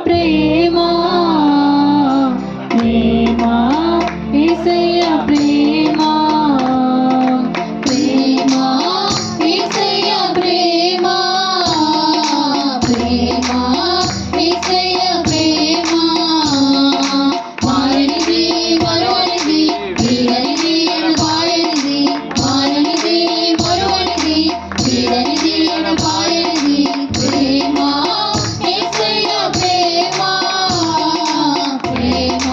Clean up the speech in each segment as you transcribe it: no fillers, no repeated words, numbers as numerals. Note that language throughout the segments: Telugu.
ప్రేమ ప్రేమ యేసయ్య ప్రేమ ప్రేమ యేసయ్య ప్రేమ ప్రేమ యేసయ్య ప్రేమ మారనిది మరువనిది వీడనిది ఎడబాయనిది మారనిది మరువనిది వీడనిది ఎడబాయనిది ప్రేమ యేసయ్య ప్రేమ ప్రేమ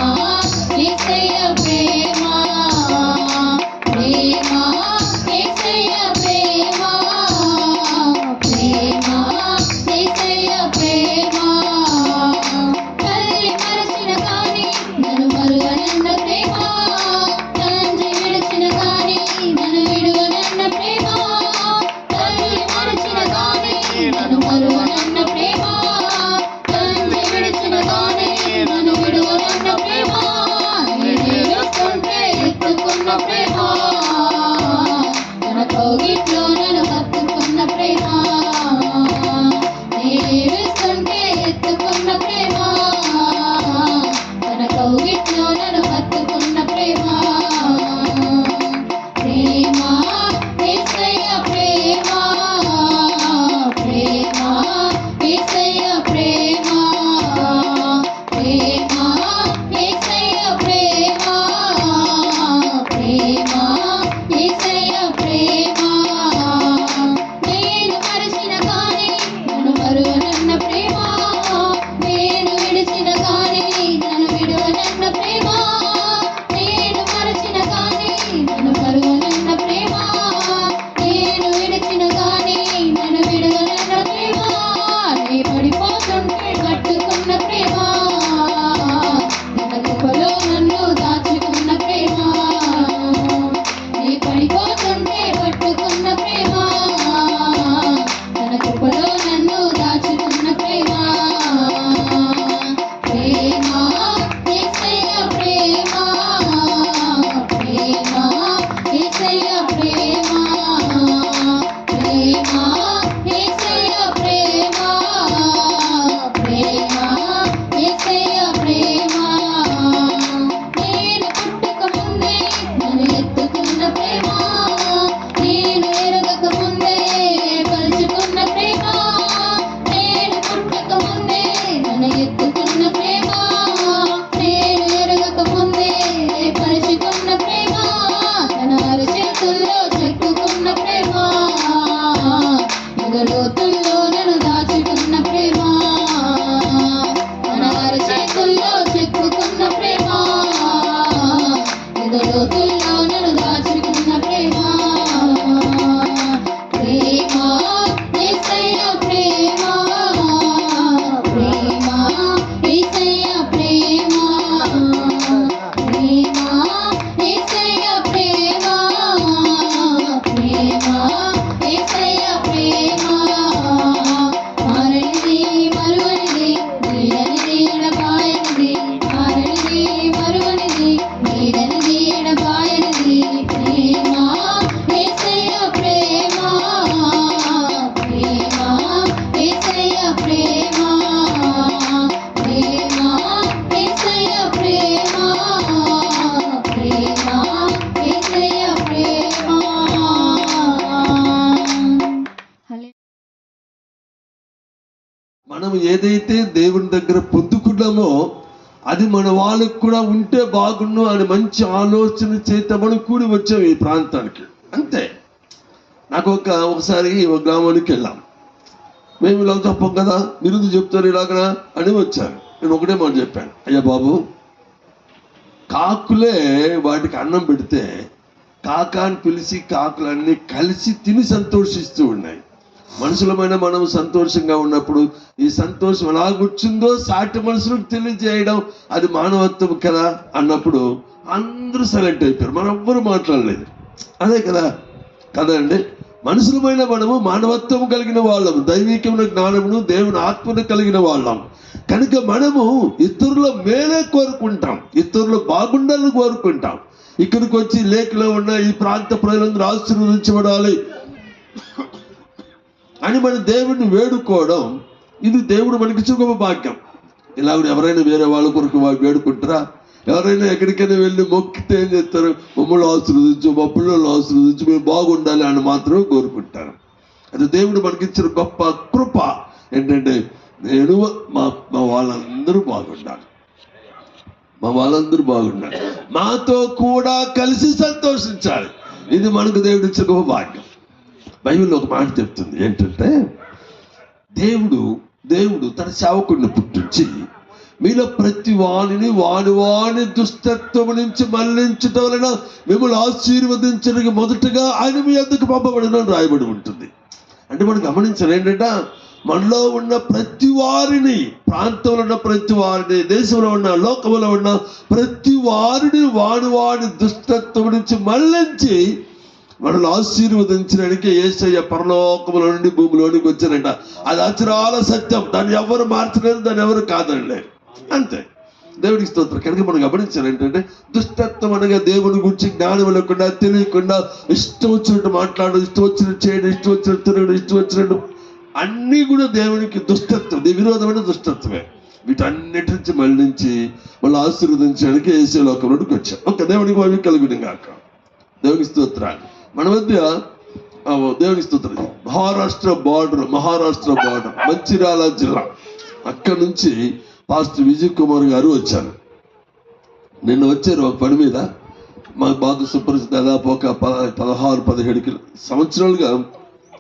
యేసయ్య ప్రేమ ప్రేమ యేసయ్య ప్రేమ ప్రేమ యేసయ్య ప్రేమ తల్లి మరచిన కాని నన్ను మరువనన్న ప్రేమ తండ్రి విడిచిన కాని నన్ను విడువనన్న ప్రేమ తల్లి మరచిన కాని నన్ను మరువనన్న ప్రేమ తండ్రి విడిచిన కాని నన్ను విడువనన్న ప్రేమ నేనేస్తుంటే ఎత్తుకున్న ప్రేమ తన కౌగిట్లో నన్ను హత్తుకున్న ప్రేమ నేనేస్తుంటే ఎత్తుకున్న ప్రేమ తన కౌగిట్లో నన్ను హత్తుకున్న ప్రేమ ప్రేమ యేసయ్య ప్రేమ ప్రేమ యేసయ్య ప్రేమ ప్రేమ యేసయ్య ప్రేమ ప్రేమ యేసయ్య ప్రేమ నేను మరచిన కాని నన్ను మరువనన్న ప్రేమ నేను విడిచిన కాని నన్ను విడువనన్న ప్రేమ నేను మరచిన కాని నన్ను మరువనన్న ప్రేమ నేను విడిచిన కాని నన్ను విడువనన్న ప్రేమ నే పడిపోతుంటే కట్టుకున్న ప్రేమ తన కృపలో నన్ను దాచుకున్న ప్రేమ నే పడిపోతుంటే కట్టుకున్న ప్రేమ తన కృపలో నన్ను దాచుకున్న ప్రేమ ప్రేమ యేసయ్య ప్రేమ ప్రేమ యేసయ్య ప్రేమ ప్రేమ యేసయ్య ప్రేమ ప్రేమ యేసయ్య ప్రేమ నేను పుట్టక ముందే నన్ను ఎత్తుకున్న ప్రేమ నేను ఎరగక ముందే పలుచుకున్న ప్రేమ నేను పుట్టక ముందే నన్ను ఎత్తుకున్న ప్రేమ నేను ఎరగక ముందే పలుచుకున్న ప్రేమ తన అరచేతుల్లో చెక్కుకున్న ప్రేమ యుగలోతుల్లో నన్ను దాచుకున్న ప్రేమ తన అరచేతుల్లో చెక్కుకున్న ప్రేమ యుగలోతుల్లో నన్ను దాచుకున్న ప్రేమ ప్రేమ యేసయ్య ప్రేమ ప్రేమ యేసయ్య ప్రేమ ప్రేమ యేసయ్య ప్రేమ ప్రేమ యేసయ్య ప్రేమ మారనిది మరువనిది వీడనిది ఎడబాయనిది మారనిది మరువనిది వీడనిది ఎడబాయనిది ప్రేమ యేసయ్య ప్రేమ ప్రేమ యేసయ్య ప్రేమ ప్రేమ యేసయ్య ప్రేమ ప్రేమ యేసయ్య ప్రేమ మనం ఏదైతే దేవుని దగ్గర పొందుకున్నామో అది మన వాళ్ళకు కూడా ఉంటే బాగుండు అని మంచి ఆలోచన చేత మనం కూడి వచ్చాం ఈ ప్రాంతానికి. అంతే. నాకు ఒకసారి ఒక గ్రామానికి వెళ్ళాం. మేము ఇలా తప్పం కదా, మీరు చెప్తారు ఇలాగనా అని వచ్చారు. నేను ఒకటే మాట చెప్పాను, అయ్యా బాబు, కాకులే వాటికి అన్నం పెడితే కాకాని పిలిచి కాకులన్నీ కలిసి తిని సంతోషిస్తూ ఉన్నాయి. మనుషులమైన మనం సంతోషంగా ఉన్నప్పుడు ఈ సంతోషం ఎలాగొచ్చిందో సాటి మనుషులకు తెలియజేయడం అది మానవత్వం కదా అన్నప్పుడు అందరూ సైలెంట్ అయిపోయారు. మనం ఎవ్వరూ మాట్లాడలేదు. అదే కదా కదండి. మనుషులమైన మనము మానవత్వం కలిగిన వాళ్ళము, దైవికమైన జ్ఞానమును దేవుని ఆత్మను కలిగిన వాళ్ళం కనుక మనము ఇతరుల మేలే కోరుకుంటాం, ఇతరులు బాగుండాలని కోరుకుంటాం. ఇక్కడికి వచ్చి లేఖలో ఉన్న ఈ ప్రాంత ప్రజలందరూ ఆశీర్వదించబడాలి అని మన దేవుడిని వేడుకోవడం ఇది దేవుడు మనకి శుభ భాగ్యం. ఇలా కూడా ఎవరైనా వేరే వాళ్ళ కొరకు వేడుకుంటారా? ఎవరైనా ఎక్కడికైనా వెళ్ళి మొక్కితే ఏం చేస్తారు? మమ్మల్ని ఆశీర్వదించు, మా పిల్లల్ని ఆశీర్వదించు, మేము బాగుండాలి అని మాత్రమే కోరుకుంటారు. అది దేవుడు మనకిచ్చిన గొప్ప కృప ఏంటంటే నేను మా వాళ్ళందరూ బాగుండాలి, మా వాళ్ళందరూ బాగుండాలి, మాతో కూడా కలిసి సంతోషించాలి. ఇది మనకు దేవుడు ఇచ్చిన గొప్ప భాగ్యం. బైబిల్లో ఒక మాట చెప్తుంది ఏంటంటే దేవుడు తన సేవకుడిని పుట్టించి మీలో ప్రతి వాణిని వాని దుష్టత్వం నుంచి మళ్లించటం వలన మిమ్మల్ని ఆశీర్వదించడానికి మొదటగా ఆయన మీ వద్దకు పంపబడిన రాయబడి ఉంటుంది. అంటే మనం గమనించాలి ఏంటంటే మనలో ఉన్న ప్రతి వారిని, ప్రాంతంలో ఉన్న ప్రతి వారిని, దేశంలో ఉన్న, లోకంలో ఉన్న ప్రతి వారిని వాడి దుష్టత్వం నుంచి మళ్లించి మనల్ని ఆశీర్వదించడానికి యేసయ్య పరలోకములో నుండి భూమిలోనికి వచ్చారంట. అది అచరాల సత్యం. దాన్ని ఎవరు మార్చలేరు, దాన్ని ఎవరు కాదనలేరు. అంతే. దేవుడికి స్తోత్రం. కనుక మనం గమనించాలి ఏంటంటే దుష్టత్వం అనగా దేవుని గురించి జ్ఞానం లేకుండా, తెలియకుండా ఇష్టం వచ్చినట్టు మాట్లాడడం, ఇష్టం వచ్చినట్టు చేయడం, ఇష్టం వచ్చినట్టు తిరగడం, ఇష్టం వచ్చినట్టు అన్నీ కూడా దేవునికి దుష్టత్వం, విరోధమైన దుష్టత్వమే. వీటన్నిటి నుంచి మళ్ళించి వాళ్ళు ఆశీర్వదించడానికి యేసు లోకంలోకి వచ్చారు. ఒక దేవునికి వాళ్ళు కలుగుని కాక. దేవునికి స్తోత్రాలు. మన మధ్య దేవునికి స్తోత్రం. మహారాష్ట్ర బార్డర్ మంచిర్యాల జిల్లా, అక్కడి నుంచి పాస్టర్ విజయ్ కుమార్ గారు వచ్చారు. నిన్న వచ్చారు ఒక పని మీద. మాకు బాగా సుపరిచిత, దాదాపు ఒక 16-17 సంవత్సరాలుగా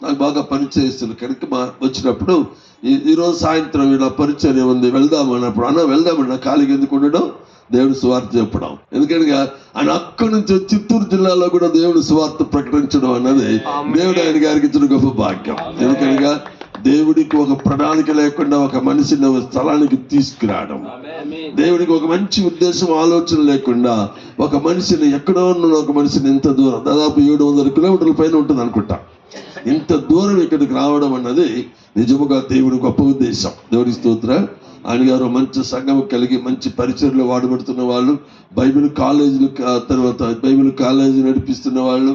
నాకు బాగా పరిచయిస్తుంది. కనుక వచ్చినప్పుడు ఈరోజు సాయంత్రం ఇలా పరిచయం ఉంది, వెళ్దామన్నప్పుడు అన్న వెళ్దామన్నా, ఖాళీగా ఎందుకు ఉండడం, దేవుని సువార్త చెప్పడం. ఎందుకంటే ఆయన అక్కడి నుంచి చిత్తూరు జిల్లాలో కూడా దేవుని సువార్త ప్రకటించడం అన్నది దేవుడు ఆయన గారికి ఇచ్చిన గొప్ప భాగ్యం. ఎందుకనగా దేవుడికి ఒక ప్రణాళిక లేకుండా ఒక మనిషిని ఒక స్థలానికి తీసుకురావడం, దేవుడికి ఒక మంచి ఉద్దేశం, ఆలోచన లేకుండా ఒక మనిషిని, ఎక్కడో ఉన్న ఒక మనిషిని ఇంత దూరం, దాదాపు 700 కిలోమీటర్ల పైన ఉంటుంది అనుకుంటా, ఇంత దూరం ఇక్కడికి రావడం అన్నది నిజముగా దేవుడి గొప్ప ఉద్దేశం. దేవుడి స్తోత్రం. ఆయన గారు మంచి సంఘం కలిగి మంచి పరిచయలో వాడబడుతున్న వాళ్ళు, బైబిల్ కాలేజీలు, తర్వాత బైబిల్ కాలేజీ నడిపిస్తున్న వాళ్ళు,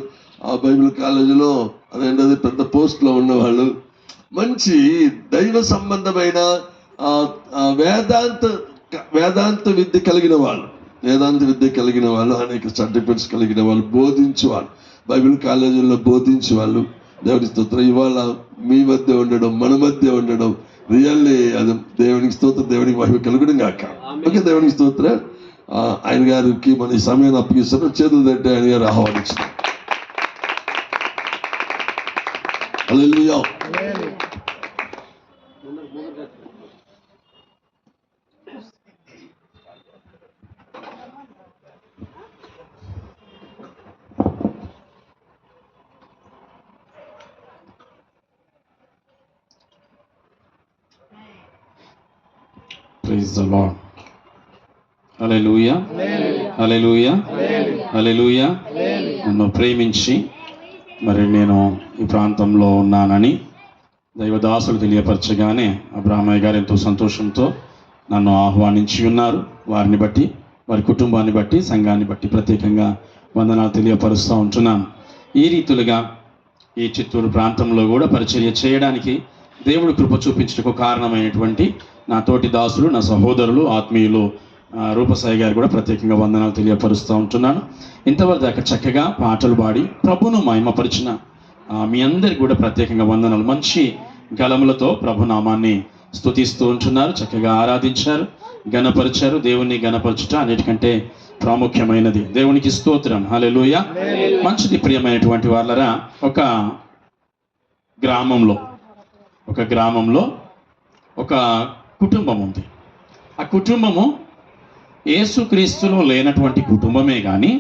ఆ బైబిల్ కాలేజీలో అదేంటది పెద్ద పోస్ట్లో ఉన్నవాళ్ళు, మంచి దైవ సంబంధమైన వేదాంత విద్య కలిగిన వాళ్ళు, అనేక సర్టిఫికెట్స్ కలిగిన వాళ్ళు, బోధించేవాళ్ళు, బైబిల్ కాలేజీల్లో బోధించేవాళ్ళు. దేవుని స్తోత్రం. ఇవాళ మీ మధ్య ఉండడం, మన మధ్య ఉండడం రియల్లీ అది దేవునికి స్తోత్రం, దేవునికి మహిమ కలుగుడం కాక. ఓకే, దేవునికి స్తోత్రం. ఆయన గారికి మన ఈ సమయాన్ని అప్పగిస్తున్న చేతులు తట్టి ఆయన గారు ఆహ్వానించారు. హల్లెలూయా. Praise the Lord. Hallelujah. Hallelujah. Hallelujah. నన్ను ప్రేమించి మరి నేను ఈ ప్రాంతంలో ఉన్నానని దైవదాసులు తెలియపరచగానే అబ్రాహ్మయ్య గారు ఎంతో సంతోషంతో నన్ను ఆహ్వానించి ఉన్నారు. వారిని బట్టి, వారి కుటుంబాన్ని బట్టి, సంఘాన్ని బట్టి ప్రత్యేకంగా వందనాలు తెలియపరుస్తూ ఉంటున్నాను. ఈ రీతులుగా ఈ చిత్తూరు ప్రాంతంలో కూడా పరిచర్య చేయడానికి దేవుడు కృప చూపించడానికి కారణమైనటువంటి నా తోటి దాసులు, నా సహోదరులు, ఆత్మీయులు రూపసాయి గారు కూడా ప్రత్యేకంగా వందనాలు తెలియపరుస్తూ ఉంటున్నాను. ఇంతవరకు దాకా చక్కగా పాటలు పాడి ప్రభును మహిమపరిచిన మీ అందరికి కూడా ప్రత్యేకంగా వందనాలు. మంచి గళములతో ప్రభునామాన్ని స్తుతిస్తూ ఉంటున్నారు, చక్కగా ఆరాధించారు, గణపరిచారు. దేవుణ్ణి గణపరచుట అన్నిటికంటే ప్రాముఖ్యమైనది. దేవునికి స్తోత్రం. హల్లెలూయా. మంచిది ప్రియమైనటువంటి వాళ్ళరా, ఒక గ్రామంలో ఒక కుటుంబం ఉంది. ఆ కుటుంబము యేసుక్రీస్తులో లేనటువంటి కుటుంబమే కానీ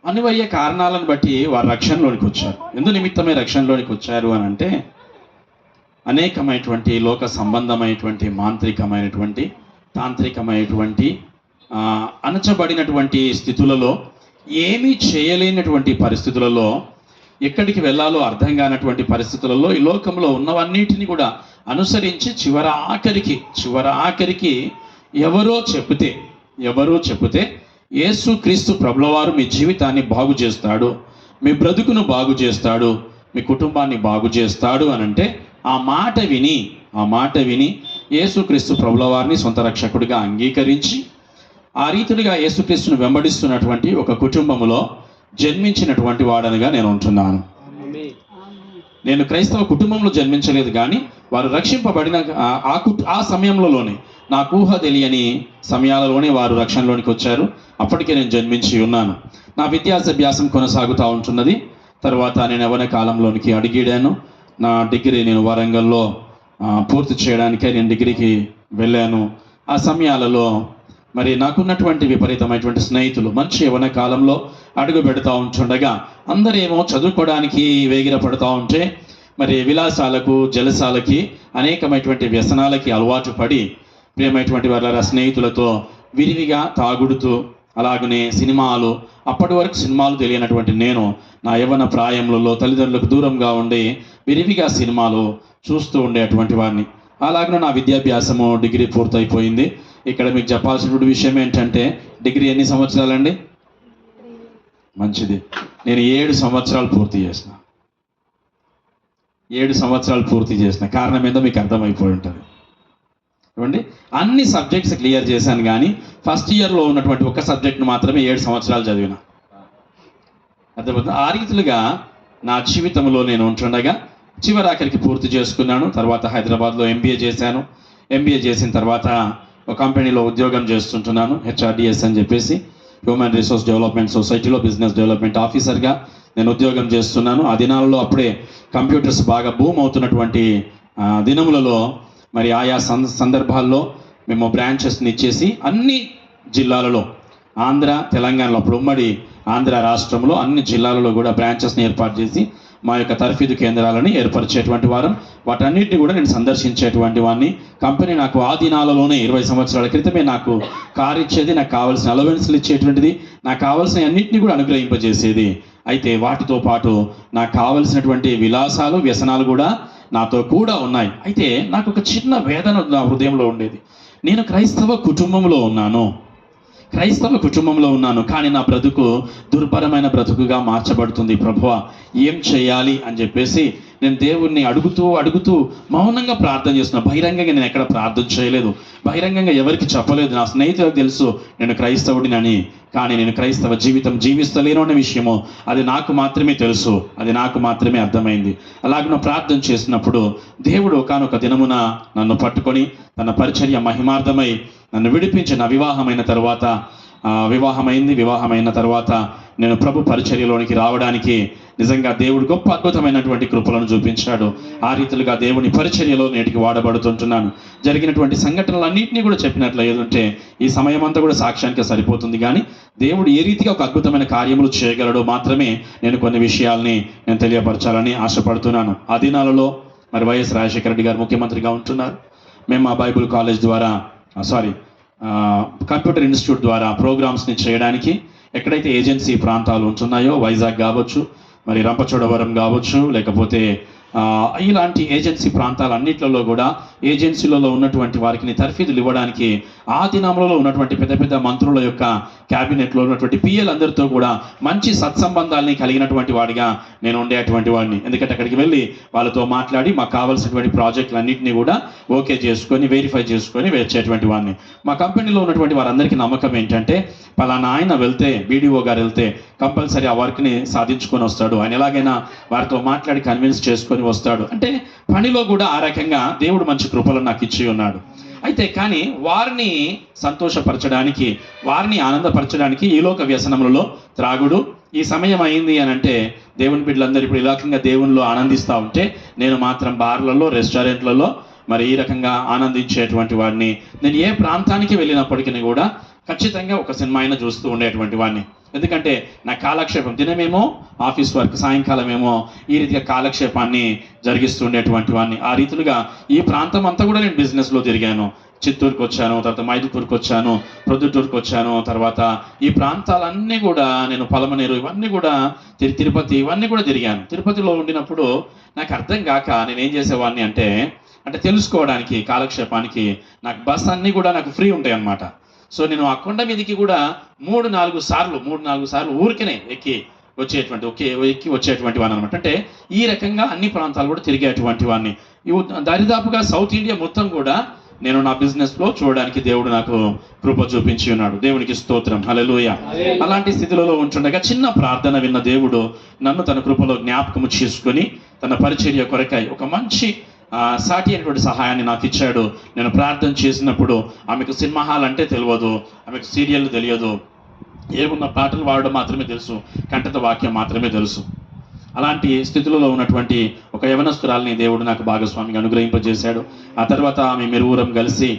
అనివార్య కారణాలను బట్టి వారు రక్షణలోనికి వచ్చారు. ఎందు నిమిత్తమే రక్షణలోనికి వచ్చారు అని అంటే అనేకమైనటువంటి లోక సంబంధమైనటువంటి, మాంత్రికమైనటువంటి, తాంత్రికమైనటువంటి, అణచబడినటువంటి స్థితులలో, ఏమీ చేయలేనటువంటి పరిస్థితులలో, ఎక్కడికి వెళ్ళాలో అర్థం కానటువంటి పరిస్థితులలో ఈ లోకంలో ఉన్నవన్నిటిని కూడా అనుసరించి చివర ఆఖరికి ఎవరో చెబితే యేసుక్రీస్తు ప్రభులవారు మీ జీవితాన్ని బాగు చేస్తాడు, మీ బ్రతుకును బాగు చేస్తాడు, మీ కుటుంబాన్ని బాగు చేస్తాడు అని అంటే ఆ మాట విని యేసుక్రీస్తు ప్రభుల వారిని సొంత రక్షకుడిగా అంగీకరించి ఆ రీతిగా యేసుక్రీస్తును వెంబడిస్తున్నటువంటి ఒక కుటుంబంలో జన్మించినటువంటి వాడనిగా నేను ఉంటున్నాను. నేను క్రైస్తవ కుటుంబంలో జన్మించలేదు, కానీ వారు రక్షింపబడిన ఆ సమయంలోనే, నాకు ఊహ తెలియని సమయాలలోనే వారు రక్షణలోనికి వచ్చారు. అప్పటికే నేను జన్మించి ఉన్నాను. నా విద్యాభ్యాసం కొనసాగుతూ ఉంటున్నది. తర్వాత నేను యవ్వన కాలంలోనికి అడిగిడాను. నా డిగ్రీ నేను వరంగల్లో పూర్తి చేయడానికే నేను డిగ్రీకి వెళ్ళాను. ఆ సమయాలలో మరి నాకున్నటువంటి విపరీతమైనటువంటి స్నేహితులు మంచి యవ్వన కాలంలో అడుగు పెడతా ఉంటుండగా అందరేమో చదువుకోవడానికి వేగిర పడుతూ ఉంటే మరి విలాసాలకు జలసాలకి అనేకమైనటువంటి వ్యసనాలకి అలవాటు పడి ప్రియమైనటువంటి వాళ్ళ స్నేహితులతో విరివిగా తాగుడుతూ అలాగనే సినిమాలు, అప్పటి వరకు సినిమాలు తెలియనటువంటి నేను నా యవ్వన ప్రాయంలో తల్లిదండ్రులకు దూరంగా ఉండి విరివిగా సినిమాలు చూస్తూ ఉండేటువంటి వాడిని. అలాగే నా విద్యాభ్యాసము డిగ్రీ పూర్తయిపోయింది. ఇక్కడ మీకు చెప్పాల్సినటువంటి విషయం ఏంటంటే, డిగ్రీ ఎన్ని సంవత్సరాలండి? మంచిది. నేను 7 సంవత్సరాలు పూర్తి చేసిన. 7 సంవత్సరాలు పూర్తి చేసిన కారణం ఏందో మీకు అర్థమైపోయి ఉంటుంది. ఏమండి, అన్ని సబ్జెక్ట్స్ క్లియర్ చేశాను, కానీ ఫస్ట్ ఇయర్లో ఉన్నటువంటి ఒక సబ్జెక్ట్ను మాత్రమే 7 సంవత్సరాలు చదివిన. అర్థమవుతుంది. ఆ రీతిగా నా జీవితంలో నేను ఉంటుండగా చివరాఖరికి పూర్తి చేసుకున్నాను. తర్వాత హైదరాబాద్లో ఎంబీఏ చేశాను. ఎంబీఏ చేసిన తర్వాత ఒక కంపెనీలో ఉద్యోగం చేస్తుంటున్నాను. హెచ్ఆర్డిఎస్ అని చెప్పేసి, హ్యూమన్ రిసోర్స్ డెవలప్మెంట్ సొసైటీలో బిజినెస్ డెవలప్మెంట్ ఆఫీసర్గా నేను ఉద్యోగం చేస్తున్నాను. ఆ దినాలలో అప్పుడే కంప్యూటర్స్ బాగా బూమ్ అవుతున్నటువంటి దినములలో మరి ఆయా సందర్భాల్లో మేము బ్రాంచెస్ని ఇచ్చేసి అన్ని జిల్లాలలో, ఆంధ్ర తెలంగాణలో, అప్పుడు ఉమ్మడి ఆంధ్ర రాష్ట్రంలో అన్ని జిల్లాలలో కూడా బ్రాంచెస్ని ఏర్పాటు చేసి మా యొక్క తర్ఫీదు కేంద్రాలని ఏర్పరిచేటువంటి వారం. వాటన్నిటిని కూడా నేను సందర్శించేటువంటి వాడిని. కంపెనీ నాకు ఆ దినాలలోనే 20 సంవత్సరాల క్రితమే నాకు కారు ఇచ్చేది, నాకు కావాల్సిన అలవెన్స్లు ఇచ్చేటువంటిది, నాకు కావాల్సిన అన్నింటినీ కూడా అనుగ్రహింపజేసేది. అయితే వాటితో పాటు నాకు కావలసినటువంటి విలాసాలు, వ్యసనాలు కూడా నాతో కూడా ఉన్నాయి. అయితే నాకు ఒక చిన్న వేదన నా హృదయంలో ఉండేది. నేను క్రైస్తవ కుటుంబంలో ఉన్నాను, కానీ నా బ్రతుకు దుర్భరమైన బ్రతుకుగా మార్చబడుతుంది. ప్రభువా, ఏం చేయాలి అని చెప్పేసి నేను దేవుణ్ణి అడుగుతూ మౌనంగా ప్రార్థన చేస్తున్నాను. బహిరంగంగా నేను ఎక్కడ ప్రార్థన చేయలేదు, బహిరంగంగా ఎవరికి చెప్పలేదు. నా స్నేహితులకు తెలుసు నేను క్రైస్తవుడినని, కానీ నేను క్రైస్తవ జీవితం జీవిస్తలేను అనే విషయము అది నాకు మాత్రమే తెలుసు, అది నాకు మాత్రమే అర్థమైంది. అలాగే నేను ప్రార్థన చేసినప్పుడు దేవుడు ఒకానొక దినమున నన్ను పట్టుకొని తన పరిచర్య మహిమార్థమై నన్ను విడిపించి నా వివాహమైన తర్వాత నేను ప్రభు పరిచర్యలోనికి రావడానికి నిజంగా దేవుడు గొప్ప అద్భుతమైనటువంటి కృపలను చూపించాడు. ఆ రీతిగా దేవుని పరిచర్యలో నేటికి వాడబడుతుంటున్నాను. జరిగినటువంటి సంఘటనలన్నింటినీ కూడా చెప్పినట్లు ఏదంటే ఈ సమయం అంతా కూడా సాక్ష్యానికి సరిపోతుంది, కానీ దేవుడు ఏ రీతిగా ఒక అద్భుతమైన కార్యములు చేయగలడో మాత్రమే నేను కొన్ని విషయాల్ని నేను తెలియపరచాలని ఆశపడుతున్నాను. ఆ దినాలలో మరి వైఎస్ రాజశేఖర రెడ్డి గారు ముఖ్యమంత్రిగా ఉంటున్నారు. మేము మా బైబుల్ కాలేజ్ ద్వారా కంప్యూటర్ ఇన్స్టిట్యూట్ ద్వారా ప్రోగ్రామ్స్ని చేయడానికి ఎక్కడైతే ఏజెన్సీ ప్రాంతాలు ఉంటున్నాయో, వైజాగ్ కావచ్చు, మరి రంపచోడవరం కావచ్చు, లేకపోతే ఇలాంటి ఏజెన్సీ ప్రాంతాలన్నిట్లలో కూడా ఏజెన్సీలలో ఉన్నటువంటి వారికి తర్ఫీదులు ఇవ్వడానికి ఆ దినంలో ఉన్నటువంటి పెద్ద పెద్ద మంత్రుల యొక్క క్యాబినెట్లో ఉన్నటువంటి పిఎల్ అందరితో కూడా మంచి సత్సంబంధాలని కలిగినటువంటి వాడిగా నేను ఉండేటువంటి వాడిని. ఎందుకంటే అక్కడికి వెళ్ళి వాళ్ళతో మాట్లాడి మాకు కావాల్సినటువంటి ప్రాజెక్టులన్నింటినీ కూడా ఓకే చేసుకొని వెరిఫై చేసుకొని వచ్చేటువంటి వాడిని. మా కంపెనీలో ఉన్నటువంటి వారందరికీ నమ్మకం ఏంటంటే, పలానా ఆయన వెళ్తే, బీడీఓ గారు వెళ్తే కంపల్సరీ ఆ వర్క్ని సాధించుకొని వస్తాడు, ఆయన ఎలాగైనా వారితో మాట్లాడి కన్విన్స్ చేసుకొని వస్తాడు. అంటే పనిలో కూడా ఆ రకంగా దేవుడు మంచి కృపలను నాకు ఇచ్చి ఉన్నాడు. అయితే కానీ వారిని సంతోషపరచడానికి, వారిని ఆనందపరచడానికి ఈ లోక వ్యసనములలో త్రాగుడు, ఈ సమయం అయింది అని అంటే దేవుని బిడ్డలందరూ ఇప్పుడు ఈ రకంగా దేవునిలో ఆనందిస్తూ ఉంటే నేను మాత్రం బార్లలో, రెస్టారెంట్లలో మరి ఈ రకంగా ఆనందించేటువంటి వాడిని. నేను ఏ ప్రాంతానికి వెళ్ళినప్పటికీ కూడా ఖచ్చితంగా ఒక సినిమా అయినా చూస్తూ ఉండేటువంటి వాడిని. ఎందుకంటే నా కాలక్షేపం, దినమేమో ఆఫీస్ వర్క్, సాయంకాలం ఏమో ఈ రీతిగా కాలక్షేపాన్ని జరిగిస్తూ ఉండేటువంటి వాడిని. ఆ రీతిగా ఈ ప్రాంతం అంతా కూడా నేను బిజినెస్లో తిరిగాను. చిత్తూరుకు వచ్చాను, తర్వాత మైదుకూరుకు వచ్చాను, ప్రొద్దుటూరుకు వచ్చాను, తర్వాత ఈ ప్రాంతాలన్నీ కూడా నేను పలమనేరు ఇవన్నీ కూడా తిరుపతి ఇవన్నీ కూడా తిరిగాను. తిరుపతిలో ఉండినప్పుడు నాకు అర్థం కాక నేనేం చేసేవాడిని అంటే తెలుసుకోవడానికి, కాలక్షేపానికి నాకు బస్ అన్నీ కూడా నాకు ఫ్రీ ఉంటాయి అన్నమాట. సో నేను ఆ కొండ మీదకి కూడా 3-4 సార్లు ఊరికనే ఎక్కి వచ్చేటువంటి వాడిని అనమాట. అంటే ఈ రకంగా అన్ని ప్రాంతాలు కూడా తిరిగేటువంటి వాడిని. దరిదాపుగా సౌత్ ఇండియా మొత్తం కూడా నేను నా బిజినెస్ లో చూడడానికి దేవుడు నాకు కృప చూపించి ఉన్నాడు. దేవునికి స్తోత్రం, హల్లెలూయా. అలాంటి స్థితిలో ఉంటుండగా చిన్న ప్రార్థన విన్న దేవుడు నన్ను తన కృపలో జ్ఞాపకము చేసుకొని తన పరిచర్య కొరకై ఒక మంచి సాటి అయినటువంటి సహాయాన్ని నాకు ఇచ్చాడు. నేను ప్రార్థన చేసినప్పుడు ఆమెకు సినిమా హాల్ అంటే తెలియదు, ఆమెకు సీరియల్ తెలియదు, ఏమున్న పాటలు పాడడం మాత్రమే తెలుసు, కంఠత వాక్యం మాత్రమే తెలుసు. అలాంటి స్థితిలో ఉన్నటువంటి ఒక యవనస్తురాల్ని దేవుడు నాకు భాగస్వామిగా అనుగ్రహింపజేశాడు. ఆ తర్వాత ఆమె మెరువురం కలిసి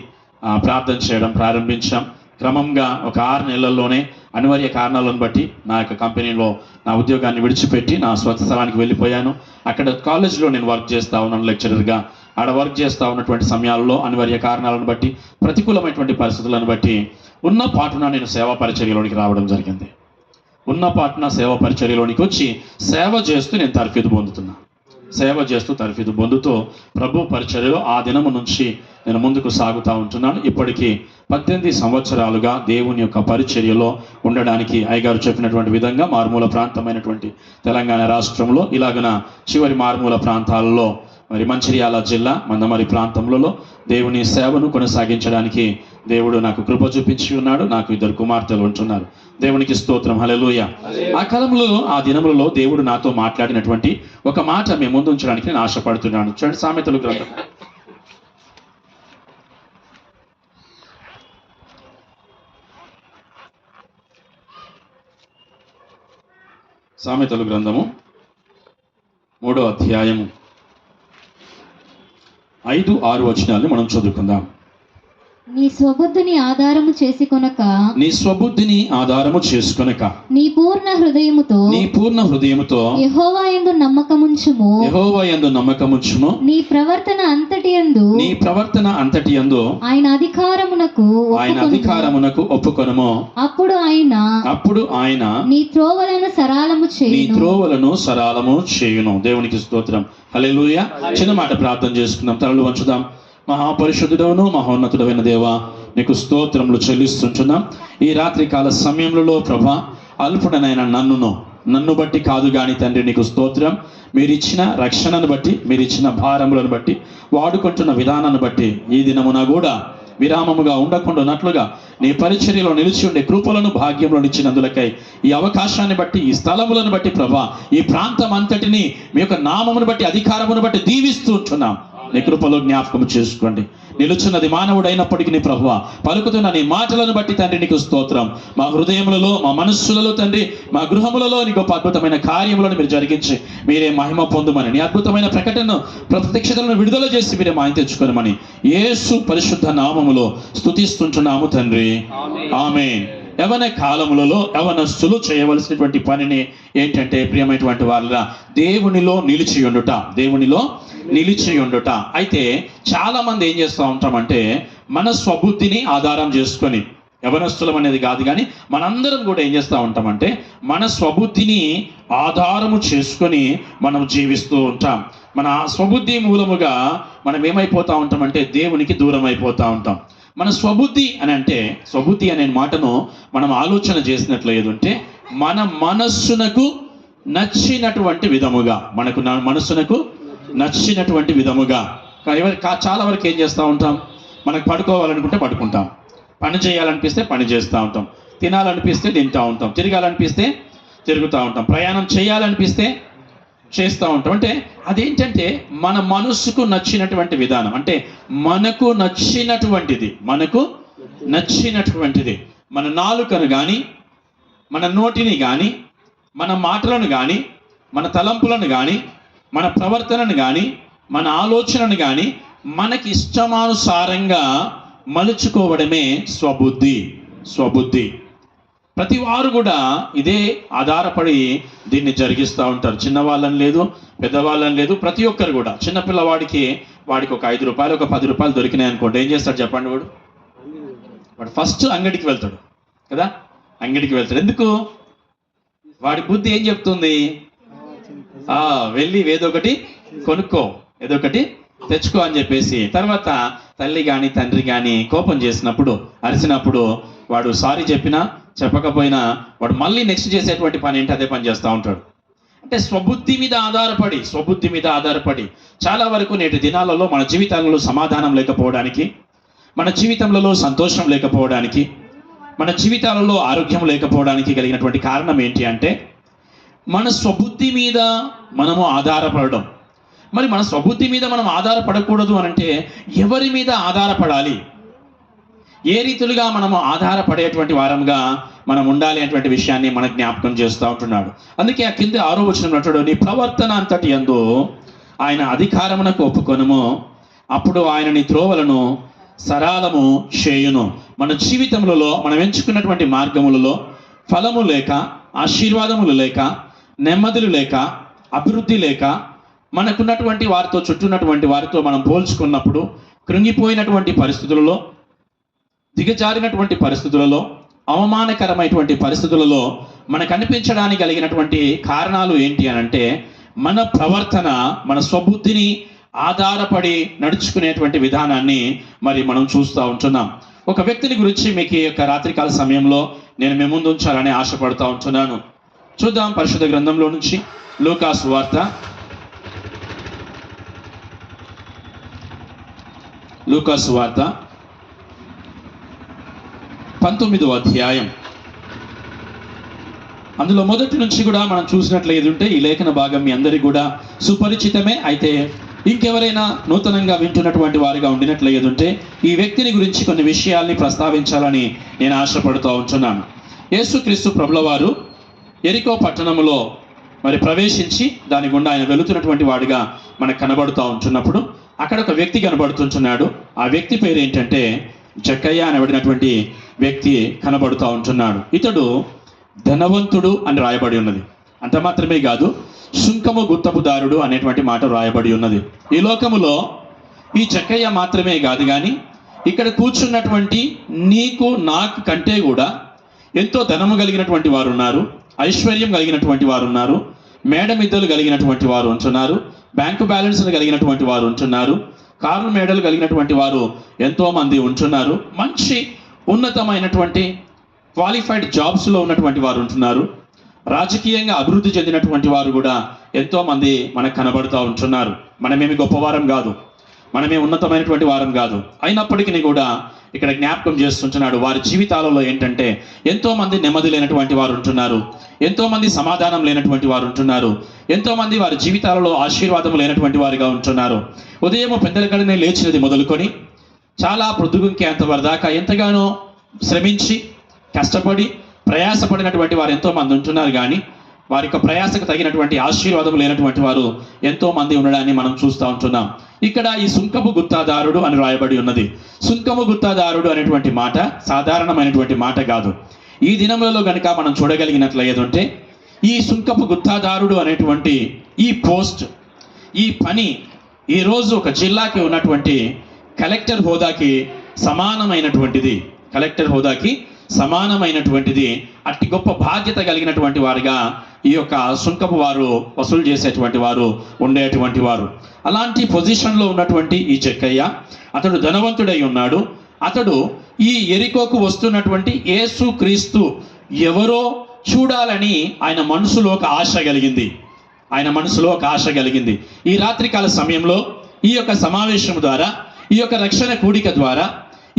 ప్రార్థన చేయడం ప్రారంభించాం. క్రమంగా ఒక 6 నెలల్లోనే అనివార్య కారణాలను బట్టి నా యొక్క కంపెనీలో నా ఉద్యోగాన్ని విడిచిపెట్టి నా స్వంత స్థలానికి వెళ్ళిపోయాను. అక్కడ కాలేజ్లో నేను వర్క్ చేస్తూ ఉన్నాను లెక్చరర్గా. ఆడ వర్క్ చేస్తూ ఉన్నటువంటి సమయాల్లో అనివార్య కారణాలను బట్టి, ప్రతికూలమైనటువంటి పరిస్థితులను బట్టి ఉన్న పాటున నేను సేవా పరిచర్యలోనికి రావడం జరిగింది. ఉన్న పాటున సేవా పరిచర్యలోనికి వచ్చి సేవ చేస్తూ నేను తర్ఫీదు పొందుతున్నా. సేవ చేస్తూ తర్ఫీదు పొందుతూ ప్రభు పరిచర్యలో ఆ దినము నుంచి నేను ముందుకు సాగుతూ ఉంటున్నాను. ఇప్పటికీ 18 సంవత్సరాలుగా దేవుని యొక్క పరిచర్యలో ఉండడానికి అయ్యగారు చెప్పినటువంటి విధంగా మారుమూల ప్రాంతమైనటువంటి తెలంగాణ రాష్ట్రంలో ఇలాగన చివరి మారుమూల ప్రాంతాలలో మరి మంచిర్యాల జిల్లా మందమరి ప్రాంతంలో దేవుని సేవను కొనసాగించడానికి దేవుడు నాకు కృప చూపించి ఉన్నాడు. నాకు 2 కుమార్తెలు ఉంటున్నారు. దేవునికి స్తోత్రం, హల్లెలూయా. ఆ కాలంలో ఆ దినములలో దేవుడు నాతో మాట్లాడినటువంటి ఒక మాట మీ ముందు ఉంచడానికి నేను ఆశపడుతున్నాను. చూడండి, సామెతలు గ్రంథం సామెతలు గ్రంథము 3వ అధ్యాయము 5-6 వచనాలను మనం చదువుకుందాం. నీ స్వబుద్ధిని ఆధారము చేసి కొనక, నీ స్వబుద్ధిని ఆధారము చేసుకొనక, నీ పూర్ణ హృదయముతో యెహోవా యందు నమ్మకముంచుము. నీ ప్రవర్తన అంతటి యందు ఆయన అధికారమునకు ఒప్పుకొనుము. అప్పుడు ఆయన నీ త్రోవలను సరాలము చేయును. దేవునికి స్తోత్రం, హల్లెలూయా. చిన్న మాట ప్రార్థన చేసుకుందాం, తలలు వంచుదాం. మహాపరిశుద్ధుడవును మహోన్నతుడైన దేవా, నీకు స్తోత్రములు చెల్లిస్తుంటున్నాం. ఈ రాత్రి కాల సమయంలో ప్రభా, అల్పుడనైన నన్ను బట్టి కాదు గాని తండ్రి నీకు స్తోత్రం. మీరిచ్చిన రక్షణను బట్టి, మీరిచ్చిన భారములను బట్టి, వాడుకుంటున్న విధానాన్ని బట్టి ఈ దినమున కూడా విరామముగా ఉండకుండానట్లుగా నీ పరిచర్యలో నిలిచి ఉండే కృపలను భాగ్యములను ఇచ్చినందులకై ఈ అవకాశాన్ని బట్టి, ఈ స్థలములను బట్టి ప్రభా, ఈ ప్రాంతం అంతటిని మీ యొక్క నామమును బట్టి, అధికారమును బట్టి దీవిస్తూ ఉంటున్నాం. నీ కృపలో జ్ఞాపకం చేసుకోండి. నిలుచున్నది మానవుడైనప్పటికీ నీ ప్రభువా, పలుకుతున్న నీ మాటలను బట్టి తండ్రి నీకు స్తోత్రం. మా హృదయములలో, మా మనస్సులలో తండ్రి, మా గృహములలో నీ గొప్ప అద్భుతమైన కార్యములను మీరు జరిగించి మీరే మహిమ పొందుమని, నీ అద్భుతమైన ప్రకటనను, ప్రత్యక్షతలను విడుదల చేసి మీరే మాయం తెచ్చుకోనమని యేసు పరిశుద్ధ నామములో స్తుతిస్తుంటున్నాము తండ్రి, ఆమేన్. యవన కాలములలో యవనస్తులు చేయవలసినటువంటి పనిని ఏంటంటే ప్రియమైనటువంటి వాళ్ళ దేవునిలో నిలిచి ఉండుట. అయితే చాలా మంది ఏం చేస్తూ ఉంటామంటే మన స్వబుద్ధిని ఆధారం చేసుకొని, యవనస్తులం అనేది కాదు కానీ మనందరం కూడా ఏం చేస్తూ ఉంటామంటే మన స్వబుద్ధిని ఆధారము చేసుకొని మనం జీవిస్తూ ఉంటాం. మన స్వబుద్ధి మూలముగా మనం ఏమైపోతూ ఉంటామంటే దేవునికి దూరం అయిపోతూ ఉంటాం. మన స్వబుద్ధి అనే మాటను మనం ఆలోచన చేసినట్లేదంటే మన మనస్సునకు నచ్చినటువంటి విధముగా, మనస్సునకు నచ్చినటువంటి విధముగా. చాలా వరకు ఏం చేస్తూ ఉంటాం, మనకు పడుకోవాలనుకుంటే పడుకుంటాం, పని చేయాలనిపిస్తే పని చేస్తూ ఉంటాం, తినాలనిపిస్తే తింటూ ఉంటాం, తిరగాలనిపిస్తే తిరుగుతూ ఉంటాం, ప్రయాణం చేయాలనిపిస్తే చేస్తూ ఉంటాం. అంటే అదేంటంటే మన మనస్సుకు నచ్చినటువంటి విధానం, అంటే మనకు నచ్చినటువంటిది మన నాలుకను కానీ, మన నోటిని కానీ, మన మాటలను కానీ, మన తలంపులను కానీ, మన ప్రవర్తనను కానీ, మన ఆలోచనను కానీ మనకి ఇష్టమానుసారంగా మలుచుకోవడమే స్వబుద్ధి. ప్రతి వారు కూడా ఇదే ఆధారపడి దీన్ని జరిగిస్తూ ఉంటారు. చిన్నవాళ్ళని లేదు, పెద్దవాళ్ళని లేదు, ప్రతి ఒక్కరు కూడా. చిన్నపిల్లవాడికి ఒక 5 రూపాయలు, ఒక 10 రూపాయలు దొరికినాయి అనుకోండి, ఏం చేస్తాడు చెప్పండి? వాడు ఫస్ట్ అంగడికి వెళ్తాడు కదా, అంగడికి వెళ్తాడు. ఎందుకు? వాడి బుద్ధి ఏం చెప్తుంది? వెళ్ళి ఏదో ఒకటి కొనుక్కో, ఏదో ఒకటి తెచ్చుకో అని చెప్పేసి. తర్వాత తల్లి కానీ తండ్రి కానీ కోపం చేసినప్పుడు, అరిసినప్పుడు వాడు సారీ చెప్పకపోయినా వాడు మళ్ళీ నెక్స్ట్ చేసేటువంటి పని ఏంటి? అదే పని చేస్తూ ఉంటాడు. అంటే స్వబుద్ధి మీద ఆధారపడి చాలా వరకు నేటి దినాలలో మన జీవితాలలో సమాధానం లేకపోవడానికి, మన జీవితంలో సంతోషం లేకపోవడానికి, మన జీవితాలలో ఆరోగ్యం లేకపోవడానికి కలిగినటువంటి కారణం ఏంటి అంటే మన స్వబుద్ధి మీద మనము ఆధారపడడం. మరి మన స్వబుద్ధి మీద మనం ఆధారపడకూడదు అనంటే ఎవరి మీద ఆధారపడాలి, ఏ రీతులుగా మనము ఆధారపడేటువంటి వారంగా మనం ఉండాలి అనేటువంటి విషయాన్ని మన జ్ఞాపకం చేస్తూ ఉంటున్నాడు. అందుకే ఆ కింద 6వ వచనం అంటాడు, నీ ప్రవర్తన అంతటి యందు ఆయన అధికారమునకు ఒప్పుకొనుము, అప్పుడు ఆయన నీ త్రోవలను సరళము చేయును. మన జీవితములలో మనం ఎంచుకున్నటువంటి మార్గములలో ఫలము లేక, ఆశీర్వాదములు లేక, నెమ్మదులు లేక, అభివృద్ధి లేక, మనకున్నటువంటి వారితో, చుట్టూన్నటువంటి వారితో మనం పోల్చుకున్నప్పుడు కృంగిపోయినటువంటి పరిస్థితులలో, దిగజారినటువంటి పరిస్థితులలో, అవమానకరమైనటువంటి పరిస్థితులలో మనకు అనిపించడానికి కలిగినటువంటి కారణాలు ఏంటి అనంటే మన ప్రవర్తన, మన స్వబుద్ధిని ఆధారపడి నడుచుకునేటువంటి విధానాన్ని మరి మనం చూస్తూ ఉంటున్నాం. ఒక వ్యక్తిని గురించి మీకు ఈ యొక్క రాత్రికాల సమయంలో నేను మీ ముందు ఉంచాలని ఆశపడుతూ ఉంటున్నాను. చూద్దాం పరిశుద్ధ గ్రంథంలో నుంచి లూకాసు వార్త 19వ అధ్యాయం. అందులో మొదటి నుంచి కూడా మనం చూసినట్లయితే ఈ లేఖన భాగం మీ అందరికీ కూడా సుపరిచితమే. అయితే ఇంకెవరైనా నూతనంగా వింటున్నటువంటి వారిగా ఉండినట్లయితే ఈ వ్యక్తిని గురించి కొన్ని విషయాల్ని ప్రస్తావించాలని నేను ఆశపడుతూ ఉంటున్నాను. యేసుక్రీస్తు ప్రభుల వారు యెరికో పట్టణంలో మరి ప్రవేశించి దాని గుండా ఆయన వెళుతున్నటువంటి వాడిగా మనకు కనబడుతూ ఉంటున్నప్పుడు అక్కడ ఒక వ్యక్తి కనబడుతుంటున్నాడు. ఆ వ్యక్తి పేరు ఏంటంటే జక్కయ్య అనబడినటువంటి వ్యక్తి కనబడుతూ ఉంటున్నాడు. ఇతడు ధనవంతుడు అని రాయబడి ఉన్నది. అంత మాత్రమే కాదు, సుంకము గుత్తపుదారుడు అనేటువంటి మాట రాయబడి ఉన్నది. ఈ లోకములో ఈ జక్కయ్య మాత్రమే కాదు కానీ ఇక్కడ కూర్చున్నటువంటి నీకు నాకు కంటే కూడా ఎంతో ధనము కలిగినటువంటి వారు ఉన్నారు, ఐశ్వర్యం కలిగినటువంటి వారు ఉన్నారు, మేడమిద్దలు కలిగినటువంటి వారు ఉంటున్నారు, బ్యాంకు బ్యాలెన్స్లు కలిగినటువంటి వారు ఉంటున్నారు, కార్లు మేడలు కలిగినటువంటి వారు ఎంతో మంది ఉంటున్నారు, మంచి ఉన్నతమైనటువంటి క్వాలిఫైడ్ జాబ్స్లో ఉన్నటువంటి వారు ఉంటున్నారు, రాజకీయంగా అభివృద్ధి చెందినటువంటి వారు కూడా ఎంతో మంది మనకు కనబడుతూ ఉంటున్నారు. మనమేమి గొప్పవారం కాదు, మనమే ఉన్నతమైనటువంటి వారం కాదు. అయినప్పటికీ కూడా ఇక్కడ జ్ఞాపకం చేస్తుంటున్నాడు వారి జీవితాలలో ఏంటంటే ఎంతో మంది నెమ్మది లేనటువంటి వారు ఉంటున్నారు, ఎంతో మంది సమాధానం లేనటువంటి వారు ఉంటున్నారు, ఎంతో మంది వారి జీవితాలలో ఆశీర్వాదం లేనటువంటి వారిగా ఉంటున్నారు. ఉదయం పెద్దల కడనే లేచినది మొదలుకొని చాలా పొద్దుగుంకేంత వరదాకా ఎంతగానో శ్రమించి కష్టపడి ప్రయాసపడినటువంటి వారు ఎంతో మంది ఉంటున్నారు. కానీ వారి యొక్క ప్రయాసకు తగినటువంటి ఆశీర్వాదం లేనటువంటి వారు ఎంతో మంది ఉండడాన్ని మనం చూస్తూ ఉంటున్నాం. ఇక్కడ ఈ సుంకము గుత్తాదారుడు అని రాయబడి ఉన్నది. సుంకము గుత్తాదారుడు అనేటువంటి మాట సాధారణమైనటువంటి మాట కాదు. ఈ దినములలో కనుక మనం చూడగలిగినట్లయితే ఈ సుంకపు గుత్తాదారుడు అనేటువంటి ఈ పోస్ట్, ఈ పని ఈరోజు ఒక జిల్లాకి ఉన్నటువంటి కలెక్టర్ హోదాకి సమానమైనటువంటిది. కలెక్టర్ హోదాకి సమానమైనటువంటిది. అట్టి గొప్ప బాధ్యత కలిగినటువంటి వారిగా ఈ యొక్క సుంకపు వారు వసూలు చేసేటువంటి వారు ఉండేటువంటి వారు. అలాంటి పొజిషన్లో ఉన్నటువంటి ఈ జక్కయ్య, అతడు ధనవంతుడై ఉన్నాడు. అతడు ఈ యెరికోకు వస్తున్నటువంటి యేసు క్రీస్తు ఎవరో చూడాలని ఆయన మనసులో ఒక ఆశ కలిగింది. ఈ రాత్రికాల సమయంలో ఈ యొక్క సమావేశం ద్వారా, ఈ యొక్క రక్షణ కూడిక ద్వారా,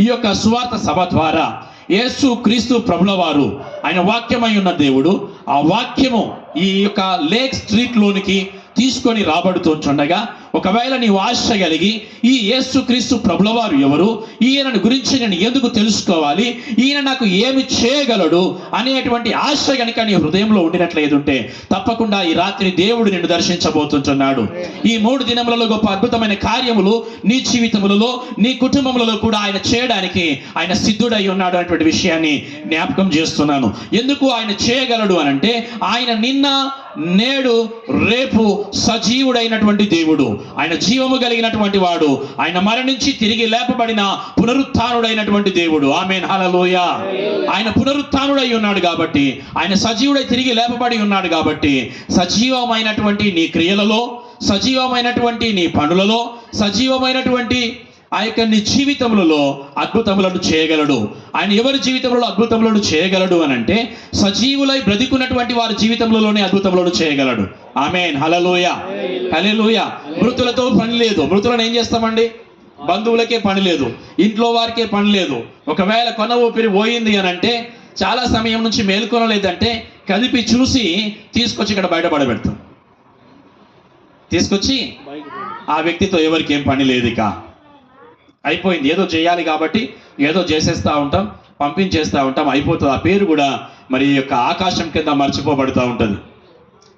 ఈ యొక్క సువార్త సభ ద్వారా యేసు క్రీస్తు ప్రభుల వారు ఆయన వాక్యమై ఉన్న దేవుడు ఆ వాక్యము ఈ యొక్క లేక్ స్ట్రీట్ లోనికి తీసుకొని రాబడుతుండగా ఒకవేళ నీవు ఆశ కలిగి ఈ యేసు క్రీస్తు ప్రభుల వారు ఎవరు, ఈయనను గురించి నేను ఎందుకు తెలుసుకోవాలి, ఈయన నాకు ఏమి చేయగలడు అనేటువంటి ఆశ కనుక నీ హృదయంలో ఉండినట్లయితే తప్పకుండా ఈ రాత్రి దేవుడు నిన్ను దర్శించబోతుంటున్నాడు. ఈ 3 దినములలో గొప్ప అద్భుతమైన కార్యములు నీ జీవితములలో, నీ కుటుంబములలో కూడా ఆయన చేయడానికి ఆయన సిద్ధుడై ఉన్నాడు అనేటువంటి విషయాన్ని జ్ఞాపకం చేస్తున్నాను. ఎందుకు ఆయన చేయగలడు అనంటే ఆయన నిన్న, నేడు, రేపు సజీవుడైనటువంటి దేవుడు. ఆయన జీవము కలిగినటువంటి వాడు. ఆయన మరణించి తిరిగి లేపబడిన పునరుత్థానుడైనటువంటి దేవుడు. ఆమేన్, హల్లెలూయా. ఆయన పునరుత్థానుడై ఉన్నాడు కాబట్టి, ఆయన సజీవుడై తిరిగి లేపబడి ఉన్నాడు కాబట్టి సజీవమైనటువంటి నీ క్రియలలో, సజీవమైనటువంటి నీ పనులలో, సజీవమైనటువంటి ఆ యొక్క నీ జీవితములలో అద్భుతములను చేయగలడు. ఆయన ఎవరి జీవితంలో అద్భుతములను చేయగలడు అనంటే సజీవులై బ్రతికున్నటువంటి వారి జీవితంలోనే అద్భుతములను చేయగలడు. ఆమేన్, హల్లెలూయా, హల్లెలూయా. మృతులతో పని లేదు. మృతులను ఏం చేస్తామండి? బంధువులకే పని లేదు, ఇంట్లో వారికే పని లేదు. ఒకవేళ కొన ఊపిరి పోయింది అని అంటే, చాలా సమయం నుంచి మేల్కొనలేదంటే కదిపి చూసి తీసుకొచ్చి ఇక్కడ బయట పడబెడతాం. తీసుకొచ్చి ఆ వ్యక్తితో ఎవరికి ఏం పని లేదు, ఇక అయిపోయింది. ఏదో చేయాలి కాబట్టి ఏదో చేసేస్తూ ఉంటాం, పంపించేస్తూ ఉంటాం, అయిపోతుంది. ఆ పేరు కూడా మరి యొక్క ఆకాశం కింద మర్చిపోబడుతూ ఉంటుంది,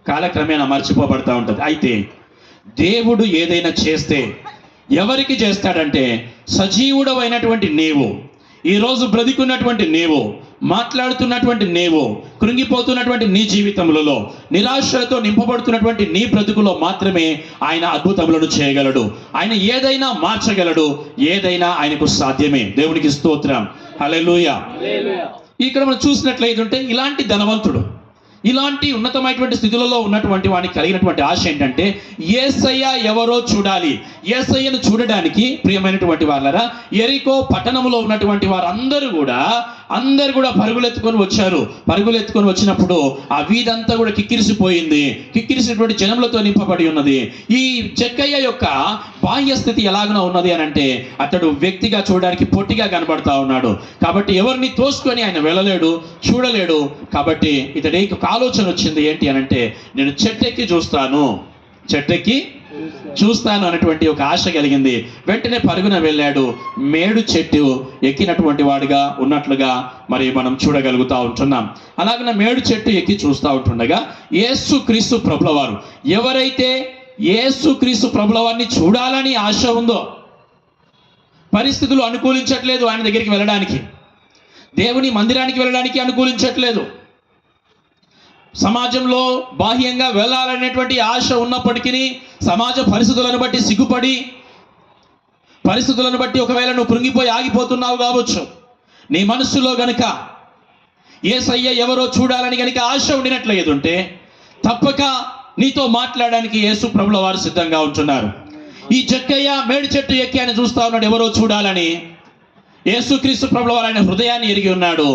కాలక్రమేణా మర్చిపోబడుతూ ఉంటుంది. అయితే దేవుడు ఏదైనా చేస్తే ఎవరికి చేస్తాడంటే, సజీవుడమైనటువంటి నీవు, ఈరోజు బ్రతికున్నటువంటి నీవు, మాట్లాడుతున్నటువంటి నీవు, కృంగిపోతున్నటువంటి నీ జీవితములలో, నిరాశలతో నింపబడుతున్నటువంటి నీ బ్రతుకులో మాత్రమే ఆయన అద్భుతములను చేయగలడు. ఆయన ఏదైనా మార్చగలడు, ఏదైనా ఆయనకు సాధ్యమే. దేవునికి స్తోత్రం, హల్లెలూయా. ఇక్కడ మనం చూసినట్లయితే ఇలాంటి ధనవంతుడు, ఇలాంటి ఉన్నతమైనటువంటి స్థితులలో ఉన్నటువంటి వానికి కలిగినటువంటి ఆశ ఏంటంటే, యేసయ్య ఎవరో చూడాలి. యేసయ్యను చూడడానికి ప్రియమైనటువంటి వాళ్ళరా, యెరికో పట్టణంలో ఉన్నటువంటి వారందరూ కూడా పరుగులెత్తుకొని వచ్చారు. పరుగులెత్తుకొని వచ్చినప్పుడు ఆ వీధంతా కూడా కిక్కిరిసిపోయింది, కిక్కిరిసినటువంటి జనములతో నింపబడి ఉన్నది. ఈ జక్కయ్య యొక్క బాహ్య స్థితి ఎలాగనో ఉన్నది అని అంటే, అతడు వ్యక్తిగా చూడడానికి పొట్టిగా కనబడతా ఉన్నాడు. కాబట్టి ఎవరిని తోసుకొని ఆయన వెళ్ళలేడు, చూడలేడు. కాబట్టి ఇతడికి ఒక ఆలోచన వచ్చింది, ఏంటి అని అంటే, నేను చెట్టెక్కి చూస్తాను అనేటువంటి ఒక ఆశ కలిగింది. వెంటనే పరుగున వెళ్ళాడు. మేడు చెట్టు ఎక్కినటువంటి వాడుగా ఉన్నట్లుగా మరి మనం చూడగలుగుతా ఉంటున్నాం. అలాగే మేడు చెట్టు ఎక్కి చూస్తూ ఉంటుండగా యేసుక్రీస్తు ప్రభుల వారు, ఎవరైతే యేసుక్రీస్తు ప్రభుల వారిని చూడాలని ఆశ ఉందో, పరిస్థితులు అనుకూలించట్లేదు ఆయన దగ్గరికి వెళ్ళడానికి, దేవుని మందిరానికి వెళ్ళడానికి అనుకూలించట్లేదు, సమాజంలో బాహ్యంగా వెళ్ళాలనేటువంటి ఆశ ఉన్నప్పటికీ సమాజ పరిస్థితులను బట్టి సిగ్గుపడి, పరిస్థితులను బట్టి ఒకవేళ నువ్వు కృంగిపోయి ఆగిపోతున్నావు కావచ్చు. నీ మనస్సులో గనుక యేసయ్య ఎవరో చూడాలని గనుక ఆశ ఉండినట్లయితే తప్పక నీతో మాట్లాడడానికి యేసు ప్రభుల వారు సిద్ధంగా ఉంటున్నారు. ఈ జక్కయ్య మేడి చెట్టు ఎక్కి ఆయన చూస్తా ఉన్నాడు, ఎవరో చూడాలని. యేసుక్రీస్తు ప్రభుల వారు ఆయన హృదయాన్ని ఎరిగి ఉన్నాడు.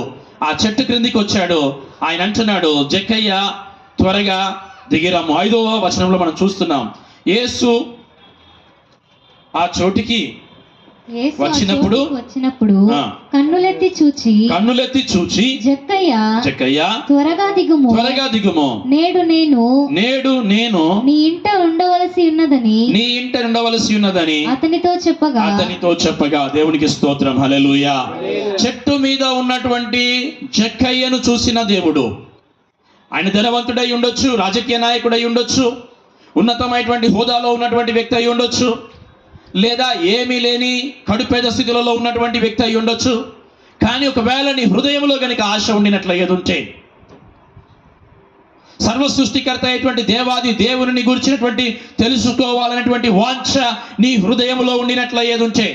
ఆ చెట్టు క్రిందికి వచ్చాడు. ఆయన అంటున్నాడు, జక్కయ్య త్వరగా దిగిరమ్ము. 5వ వచనంలో మనం చూస్తున్నాం, యేసు ఆ చోటికి వచ్చినప్పుడు కన్నులెత్తి చూచి జక్కయ్య త్వరగా దిగుము, నేడు నేను నీ ఇంట ఉండవలసి ఉన్నదని అతనితో చెప్పగా దేవునికి స్తోత్రం, హల్లెలూయా. చెట్టు మీద ఉన్నటువంటి జక్కయ్యను చూసిన దేవుడు, ఆయన ధనవంతుడై ఉండొచ్చు, రాజకీయ నాయకుడై ఉండొచ్చు, ఉన్నతమైనటువంటి హోదాలో ఉన్నటువంటి వ్యక్తి అయి ఉండొచ్చు, లేదా ఏమీ లేని కడుపేద స్థితిలో ఉన్నటువంటి వ్యక్తి అయి ఉండొచ్చు. కానీ ఒకవేళ నీ హృదయంలో కనుక ఆశ ఉండినట్లయితే ఉంటే, సర్వ సృష్టికర్త అయినటువంటి దేవాది దేవుని గురించినటువంటి తెలుసుకోవాలనేటువంటి వాంఛ నీ హృదయంలో ఉండినట్లయితే ఉంటే,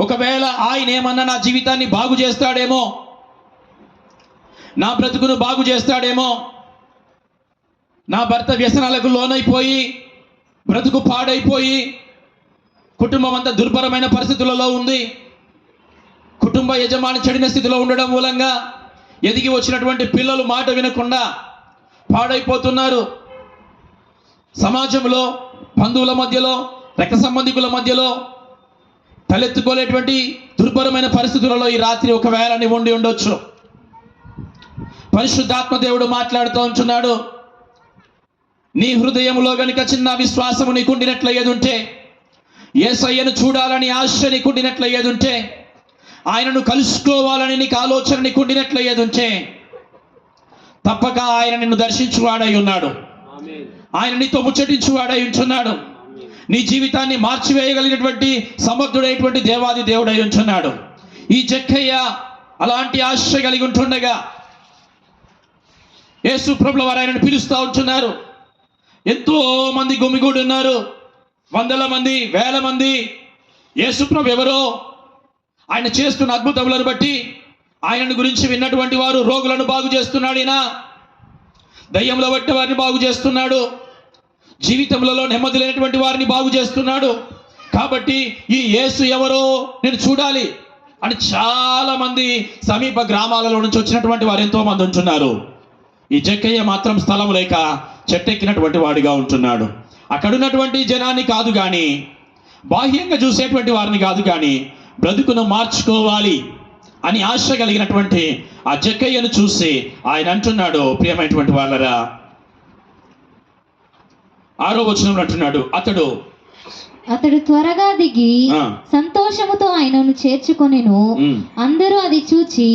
ఒకవేళ ఆయన ఏమన్నా నా జీవితాన్ని బాగు చేస్తాడేమో, నా బ్రతుకును బాగు చేస్తాడేమో, నా భర్త వ్యసనాలకు లోనైపోయి బ్రతుకు పాడైపోయి కుటుంబం అంతా దుర్భరమైన పరిస్థితులలో ఉంది, కుటుంబ యజమాని చెడిన స్థితిలో ఉండడం మూలంగా ఎదిగి వచ్చినటువంటి పిల్లలు మాట వినకుండా పాడైపోతున్నారు, సమాజంలో బంధువుల మధ్యలో రక్త సంబంధికుల మధ్యలో తలెత్తుకోలేటువంటి దుర్భరమైన పరిస్థితులలో ఈ రాత్రి ఒకవేళ నీవు ఉండి ఉండొచ్చు. పరిశుద్ధాత్మ దేవుడు మాట్లాడుతూ ఉంటున్నాడు, నీ హృదయంలో గనుక చిన్న విశ్వాసము నీకు ఉండినట్లయితే ఉంటే, యేసయ్యను చూడాలని ఆశ నీకు ఉండినట్లయితే ఉంటే, ఆయనను కలుసుకోవాలని నీకు ఆలోచన నీకు ఉండినట్లయితే ఉంటే, తప్పక ఆయన నిన్ను దర్శించువాడై ఉన్నాడు, ఆయన నీతో ముచ్చటించువాడై ఉంటున్నాడు, నీ జీవితాన్ని మార్చివేయగలిగినటువంటి సమర్థుడైనటువంటి దేవాది దేవుడై ఉంటున్నాడు. ఈ జక్కయ్య అలాంటి ఆశ కలిగి ఉంటుండగా యేసు ప్రభుల వారు ఆయనను పిలుస్తూ ఉంటున్నారు. ఎంతో మంది గుమిగూడి ఉన్నారు, వందల మంది, వేల మంది. యేసు ప్రభు ఎవరో, ఆయన చేస్తున్న అద్భుతములను బట్టి ఆయనను గురించి విన్నటువంటి వారు రోగులను బాగు చేస్తున్నాడు, ఈయన దయ్యంలో బట్టి వారిని బాగు చేస్తున్నాడు, జీవితంలో నెమ్మది లేనటువంటి వారిని బాగు చేస్తున్నాడు. కాబట్టి ఈ యేసు ఎవరో నేను చూడాలి అని చాలా మంది సమీప గ్రామాలలో నుంచి వచ్చినటువంటి వారు ఎంతో మంది ఉంటున్నారు. ఈ జక్కయ్య మాత్రం స్థలం లేక చెట్టెక్కినటువంటి వాడిగా ఉంటున్నాడు. అక్కడున్నటువంటి జనాన్ని కాదు కానీ బాహ్యంగా చూసేటువంటి వారిని కాదు, కానీ బ్రతుకును మార్చుకోవాలి అని ఆశ కలిగినటువంటి ఆ జక్కయ్యను చూసి ఆయన అంటున్నాడు, ప్రియమైనటువంటి వాళ్ళరా, 6వ వచనంలో అంటున్నాడు, అతడు త్వరగా దిగి సంతోషముతో ఆయనను చేర్చుకొనెను. అందరూ అది చూచి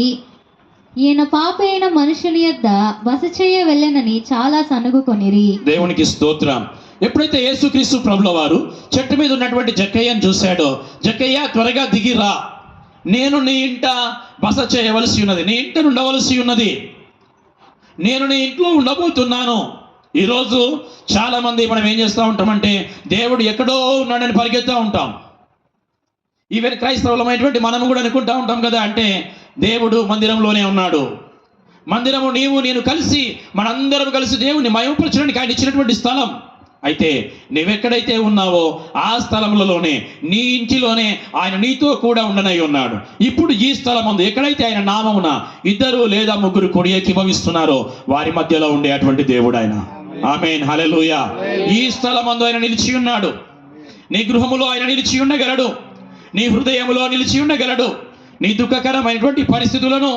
ఈయన పాపి అయిన మనుషుని యొద్ద బస చేయ వెళ్ళనని చాలా సనుగుకొనిరి. దేవునికి స్తోత్రం. ఎప్పుడైతే యేసుక్రీస్తు ప్రభుల వారు చెట్టు మీద ఉన్నటువంటి జక్కయ్యను చూశాడో, జక్కయ్య త్వరగా దిగిరా, నేను నీ ఇంట బస చేయవలసి ఉన్నది, నీ ఇంట ఉండవలసి ఉన్నది, నేను నీ ఇంట్లో ఉండబోతున్నాను. ఈరోజు చాలా మంది మనం ఏం చేస్తూ ఉంటామంటే దేవుడు ఎక్కడో ఉన్నాడని పరిగెత్తా ఉంటాం. ఈవెన్ క్రైస్తవులమైనటువంటి మనము కూడా అనుకుంటా ఉంటాం కదా, అంటే దేవుడు మందిరంలోనే ఉన్నాడు. మందిరము నీవు నేను కలిసి మనందరం కలిసి దేవుని మహిమపరచడానికి ఆయన ఇచ్చినటువంటి స్థలం. అయితే నువ్వెక్కడైతే ఉన్నావో ఆ స్థలములలోనే, నీ ఇంటిలోనే ఆయన నీతో కూడా ఉండనై ఉన్నాడు. ఇప్పుడు ఈ స్థలం ఉంది, ఎక్కడైతే ఆయన నామమున 2 లేదా 3 కూడి ఏకీభవిస్తున్నారో వారి మధ్యలో ఉండేటువంటి దేవుడు ఆయన. ఆమేన్, హల్లెలూయా. ఈ స్థలమందు ఆయన నిలిచి ఉన్నాడు. నీ గృహములో ఆయన నిలిచి ఉండగలడు, నీ హృదయములో నిలిచి ఉండగలడు. నీ దుఃఖకరమైనటువంటి పరిస్థితులను,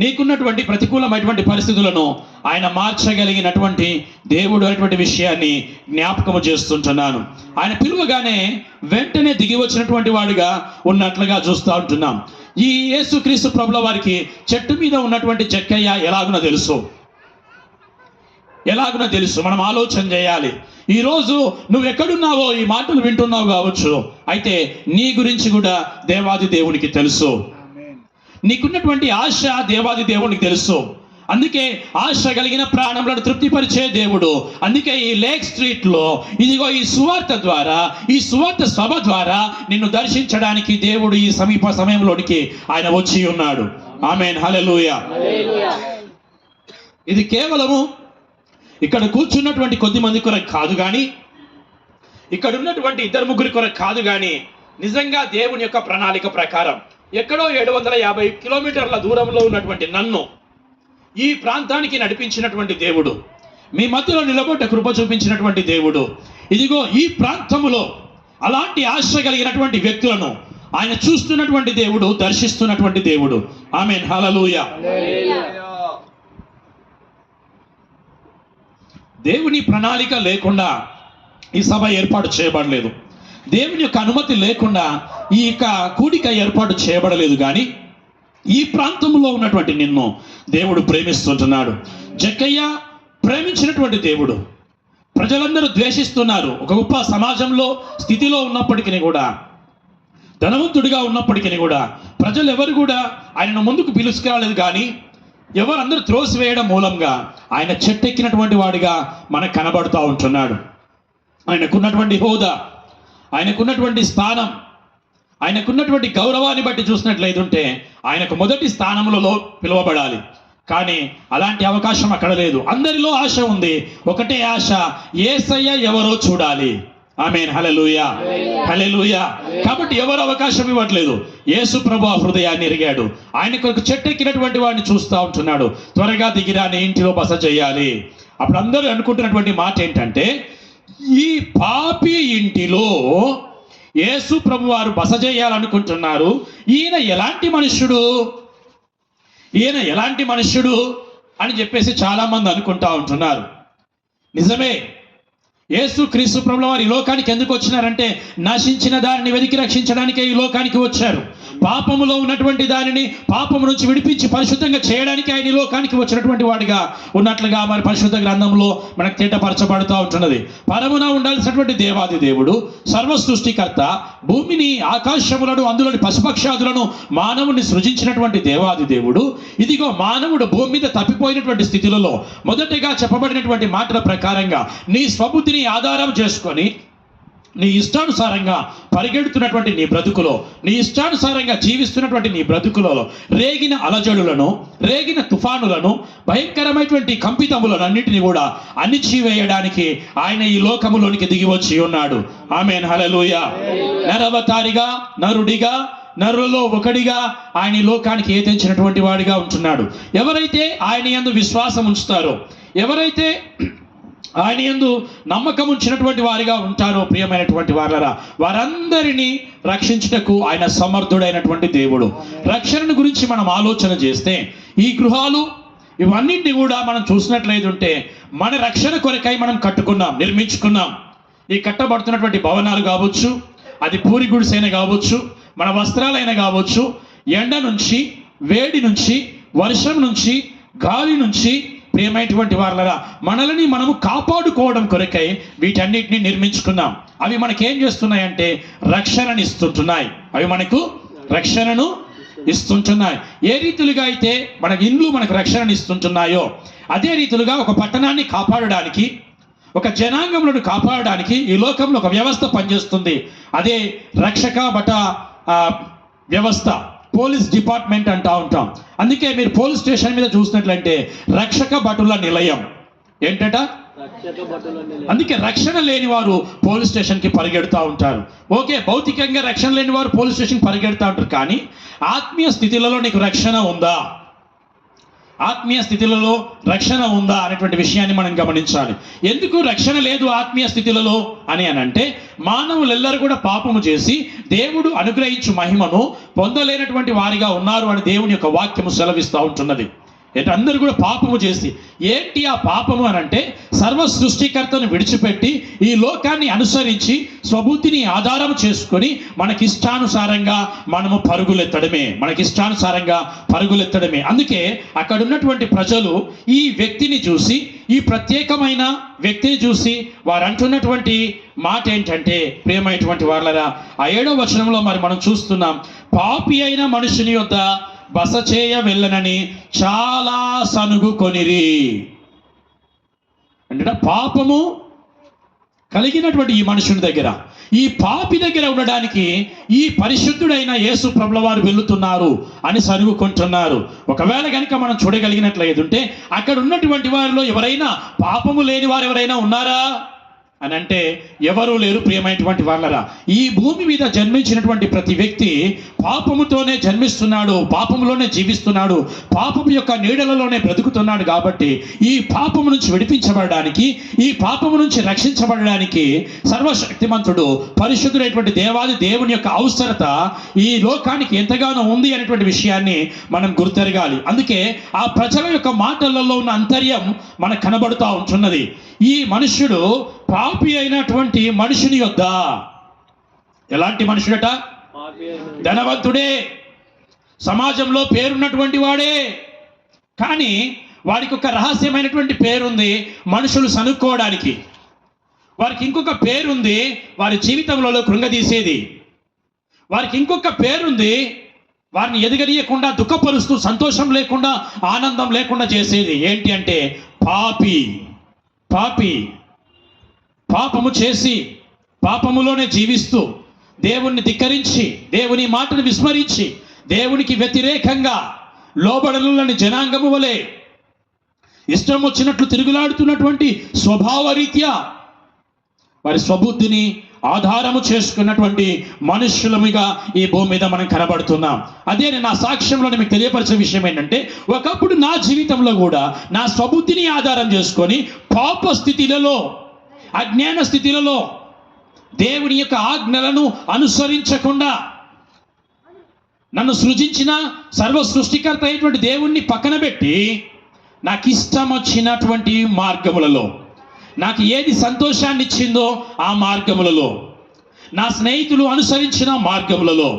నీకున్నటువంటి ప్రతికూలమైనటువంటి పరిస్థితులను ఆయన మార్చగలిగినటువంటి దేవుడు అనేటువంటి విషయాన్ని జ్ఞాపకము చేస్తుంటున్నాను. ఆయన పిలువగానే వెంటనే దిగి వచ్చినటువంటి వాడిగా ఉన్నట్లుగా చూస్తూ ఉంటున్నాం. ఈ యేసుక్రీస్తు ప్రభుల వారికి చెట్టు మీద ఉన్నటువంటి జక్కయ్య ఎలాగున తెలుసు మనం ఆలోచన చేయాలి. ఈరోజు నువ్వు ఎక్కడున్నావో ఈ మాటలు వింటున్నావు కావచ్చు, అయితే నీ గురించి కూడా దేవాది దేవునికి తెలుసు. నీకున్నటువంటి ఆశ దేవాది దేవునికి తెలుసు. అందుకే ఆశ కలిగిన ప్రాణములను తృప్తిపరిచే దేవుడు. అందుకే ఈ లేక్ స్ట్రీట్లో ఇదిగో ఈ సువార్త ద్వారా, ఈ సువార్త సభ ద్వారా నిన్ను దర్శించడానికి దేవుడు ఈ సమీప సమయంలోనికి ఆయన వచ్చి ఉన్నాడు. ఆమేన్, హల్లెలూయా. ఇది కేవలము ఇక్కడ కూర్చున్నటువంటి కొద్ది మంది కొరకు కాదు, కానీ ఇక్కడ ఉన్నటువంటి 2-3 కొరకు కాదు, కానీ నిజంగా దేవుని యొక్క ప్రణాళిక ప్రకారం ఎక్కడో 750 కిలోమీటర్ల దూరంలో ఉన్నటువంటి నన్ను ఈ ప్రాంతానికి నడిపించినటువంటి దేవుడు, మీ మధ్యలో నిలబడ్డ కృప చూపించినటువంటి దేవుడు, ఇదిగో ఈ ప్రాంతములో అలాంటి ఆశ కలిగినటువంటి వ్యక్తులను ఆయన చూస్తున్నటువంటి దేవుడు, దర్శిస్తున్నటువంటి దేవుడు. ఆమేన్, హల్లెలూయా. దేవుని ప్రణాళిక లేకుండా ఈ సభ ఏర్పాటు చేయబడలేదు. దేవుని యొక్క అనుమతి లేకుండా ఈ యొక్క కూడిక ఏర్పాటు చేయబడలేదు. కానీ ఈ ప్రాంతంలో ఉన్నటువంటి నిన్ను దేవుడు ప్రేమిస్తుంటున్నాడు. జక్కయ్య ప్రేమించినటువంటి దేవుడు. ప్రజలందరూ ద్వేషిస్తున్నారు. ఒక గొప్ప సమాజంలో స్థితిలో ఉన్నప్పటికీ కూడా, ధనవంతుడిగా ఉన్నప్పటికీ కూడా ప్రజలు ఎవరు కూడా ఆయనను ముందుకు పిలుచుకురాలేదు. కానీ ఎవరందరూ త్రోసివేయడం మూలంగా ఆయన చెట్టెక్కినటువంటి వాడిగా మనకు కనబడుతూ ఉంటున్నాడు. ఆయనకున్నటువంటి హోదా, ఆయనకున్నటువంటి స్థానం, ఆయనకున్నటువంటి గౌరవాన్ని బట్టి చూసినట్లయితే ఆయనకు మొదటి స్థానములలో పిలువబడాలి. కానీ అలాంటి అవకాశం అక్కడ లేదు. అందరిలో ఆశ ఉంది, ఒకటే ఆశ, యేసయ్య ఎవరో చూడాలి. ఆమేన్, హల్లెలూయా, హల్లెలూయా. కాబట్టి ఎవరు అవకాశం ఇవ్వట్లేదు. యేసు ప్రభు ఆ హృదయాన్ని ఎరిగాడు. ఆయన కొరకు చెట్టెక్కినటువంటి వాడిని చూస్తూ ఉంటున్నాడు. త్వరగా దిగిరా, నీ ఇంటిలో బస చేయాలి. అప్పుడు అందరూ అనుకుంటున్నటువంటి మాట ఏంటంటే, ఈ పాపి ఇంటిలో యేసు ప్రభు వారు బస చేయాలనుకుంటున్నారు. ఈయన ఎలాంటి మనుష్యుడు అని చెప్పేసి చాలా మంది అనుకుంటా ఉంటున్నారు. నిజమే, యేసు క్రీస్తు ప్రభుల వారు ఈ లోకానికి ఎందుకు వచ్చినారంటే నశించిన దానిని వెతికి రక్షించడానికే ఈ లోకానికి వచ్చారు. పాపములో ఉన్నటువంటి దానిని పాపము నుంచి విడిపించి పరిశుద్ధంగా చేయడానికి ఆయన ఈ లోకానికి వచ్చినటువంటి వాడిగా ఉన్నట్లుగా మరి పరిశుద్ధ గ్రంథంలో మనకు తేటపరచబడుతూ ఉంటున్నది. పరమున ఉండాల్సినటువంటి దేవాది దేవుడు, సర్వ సృష్టికర్త, భూమిని, ఆకాశములను, అందులోని పశుపక్షాదులను, మానవుని సృజించినటువంటి దేవాది దేవుడు, ఇదిగో మానవుడు భూమి మీద తప్పిపోయినటువంటి స్థితిలో మొదటగా చెప్పబడినటువంటి మాటల ప్రకారంగా నీ స్వబుద్ధిని ఆధారం చేసుకొని నీ ఇష్టానుసారంగా పరిగెడుతున్నటువంటి నీ బ్రతుకులో, నీ ఇష్టానుసారంగా జీవిస్తున్నటువంటి నీ బ్రతుకులలో రేగిన అలజడులను, రేగిన తుఫానులను, భయంకరమైనటువంటి కంపితములను అన్నింటినీ కూడా అణిచివేయడానికి ఆయన ఈ లోకములోనికి దిగి వచ్చి ఉన్నాడు. ఆమేన్, హల్లెలూయా. నరవతారిగా, నరుడిగా, నరులలో ఒకడిగా ఆయన ఈ లోకానికి ఏతించినటువంటి వాడిగా ఉంటున్నాడు. ఎవరైతే ఆయన యందు విశ్వాసం ఉంచుతారో, ఎవరైతే ఆయన యందు నమ్మకం ఉంచినటువంటి వారిగా ఉంటారో ప్రియమైనటువంటి వారలారా, వారందరినీ రక్షించుటకు ఆయన సమర్థుడైనటువంటి దేవుడు. రక్షణను గురించి మనం ఆలోచన చేస్తే ఈ గృహాలు ఇవన్నింటినీ కూడా మనం చూసినట్లయితే మన రక్షణ కొరకై మనం కట్టుకున్నాం, నిర్మించుకున్నాం. ఈ కట్టబడుతున్నటువంటి భవనాలు కావచ్చు, అది పూరి గుడిసైన కావచ్చు, మన వస్త్రాలైనా కావచ్చు, ఎండ నుంచి, వేడి నుంచి, వర్షం నుంచి, గాలి నుంచి ప్రియమైనటువంటి వారలారా మనల్ని మనము కాపాడుకోవడం కొరకై వీటన్నిటిని నిర్మించుకున్నాం. అవి మనకేం చేస్తున్నాయంటే రక్షణని ఇస్తుంటున్నాయి. అవి మనకు రక్షణను ఇస్తుంటున్నాయి. ఏ రీతిలుగా అయితే మన ఇండ్లు మనకు రక్షణని ఇస్తుంటున్నాయో అదే రీతిలుగా ఒక పట్టణాన్ని కాపాడడానికి, ఒక జనాంగములను కాపాడడానికి ఈ లోకంలో ఒక వ్యవస్థ పనిచేస్తుంది. అదే రక్షక భట వ్యవస్థ, పోలీస్ డిపార్ట్మెంట్ అంటూ ఉంటాం. అందుకే మీరు పోలీస్ స్టేషన్ మీద చూసినట్లయితే రక్షక భటుల నిలయం ఏంటట. అందుకే రక్షణ లేని వారు పోలీస్ స్టేషన్కి పరిగెడుతూ ఉంటారు. ఓకే, భౌతికంగా రక్షణ లేని వారు పోలీస్ స్టేషన్కి పరిగెడుతూ ఉంటారు. కానీ ఆత్మీయ స్థితిలలో నీకు రక్షణ ఉందా, ఆత్మీయ స్థితిలలో రక్షణ ఉందా అనేటువంటి విషయాన్ని మనం గమనించాలి. ఎందుకు రక్షణ లేదు ఆత్మీయ స్థితిలలో అని అంటే మానవులెల్లరూ కూడా పాపము చేసి దేవుడు అనుగ్రహించు మహిమను పొందలేనటువంటి వారిగా ఉన్నారు అని దేవుని యొక్క వాక్యము సెలవిస్తూ ఉంటున్నది. అందరూ కూడా పాపము చేసి, ఏంటి ఆ పాపము అని అంటే సర్వ సృష్టికర్తను విడిచిపెట్టి ఈ లోకాన్ని అనుసరించి స్వబుద్ధిని ఆధారం చేసుకొని మనకిష్టానుసారంగా మనము పరుగులెత్తడమే. అందుకే అక్కడ ఉన్నటువంటి ప్రజలు ఈ వ్యక్తిని చూసి, ఈ ప్రత్యేకమైన వ్యక్తిని చూసి వారు అంటున్నటువంటి మాట ఏంటంటే ప్రియమైనటువంటి వాళ్ళరా, ఆ 7వ వచనంలో మరి మనం చూస్తున్నాం, పాపి అయిన మనుషుని యొద్ద బస చేయ వెళ్ళనని చాలా సనుగుకొనిరి. అంటే పాపము కలిగినటువంటి ఈ మనుషుని దగ్గర, ఈ పాపి దగ్గర ఉండడానికి ఈ పరిశుద్ధుడైన యేసు ప్రభుల వారు వెళుతున్నారు అని సనుగుకుంటున్నారు. ఒకవేళ కనుక మనం చూడగలిగినట్లయితే అక్కడ ఉన్నటువంటి వారిలో ఎవరైనా పాపము లేని వారు ఎవరైనా ఉన్నారా అని అంటే ఎవరూ లేరు. ప్రియమైనటువంటి వాళ్ళరా, ఈ భూమి మీద జన్మించినటువంటి ప్రతి వ్యక్తి పాపముతోనే జన్మిస్తున్నాడు, పాపములోనే జీవిస్తున్నాడు, పాపము యొక్క నీడలలోనే బ్రతుకుతున్నాడు. కాబట్టి ఈ పాపము నుంచి విడిపించబడడానికి, ఈ పాపము నుంచి రక్షించబడడానికి సర్వశక్తిమంతుడు పరిశుద్ధుడైనటువంటి దేవాది దేవుని యొక్క అవసరత ఈ లోకానికి ఎంతగానో ఉంది అనేటువంటి విషయాన్ని మనం గుర్తెరగాలి. అందుకే ఆ ప్రజల యొక్క మాటలలో ఉన్న అంతర్యం మనకు కనబడుతూ ఉంటున్నది. ఈ మనుష్యుడు పాపి అయినటువంటి మనుషుని యొద్ద, ఎలాంటి మనుషుడట? ధనవంతుడే, సమాజంలో పేరున్నటువంటి వాడే. కానీ వాడికి ఒక రహస్యమైనటువంటి పేరుంది మనుషులు సనుక్కోవడానికి. వారికి ఇంకొక పేరుంది వారి జీవితంలో కృంగదీసేది. వారికి ఇంకొక పేరుంది వారిని ఎదగనీయకుండా, దుఃఖపరుస్తూ, సంతోషం లేకుండా, ఆనందం లేకుండా చేసేది. ఏంటి అంటే పాపి. పాపము చేసి పాపములోనే జీవిస్తూ దేవుణ్ణి ధిక్కరించి, దేవుని మాటను విస్మరించి, దేవునికి వ్యతిరేకంగా లోబడనులని జనాంగము వలె ఇష్టం వచ్చినట్లు తిరుగులాడుతున్నటువంటి స్వభావరీత్యా వారి స్వబుద్ధిని ఆధారము చేసుకున్నటువంటి మనుష్యులముగా ఈ భూమి మీద మనం కనబడుతున్నాం. అదే నేను నా సాక్ష్యంలో మీకు తెలియపరిచే విషయం ఏంటంటే, ఒకప్పుడు నా జీవితంలో కూడా నా స్వబుద్ధిని ఆధారం చేసుకొని పాప స్థితిలలో, అజ్ఞాన స్థితిలలో దేవుని యొక్క ఆజ్ఞలను అనుసరించకుండా నన్ను సృజించిన సర్వ సృష్టికర్త అయినటువంటి దేవుణ్ణి పక్కన పెట్టి నాకు ఇష్టం వచ్చినటువంటి మార్గములలో, నాకు ఏది సంతోషాన్ని ఇచ్చిందో ఆ మార్గములలో, నా స్నేహితులు అనుసరించిన మార్గములలో,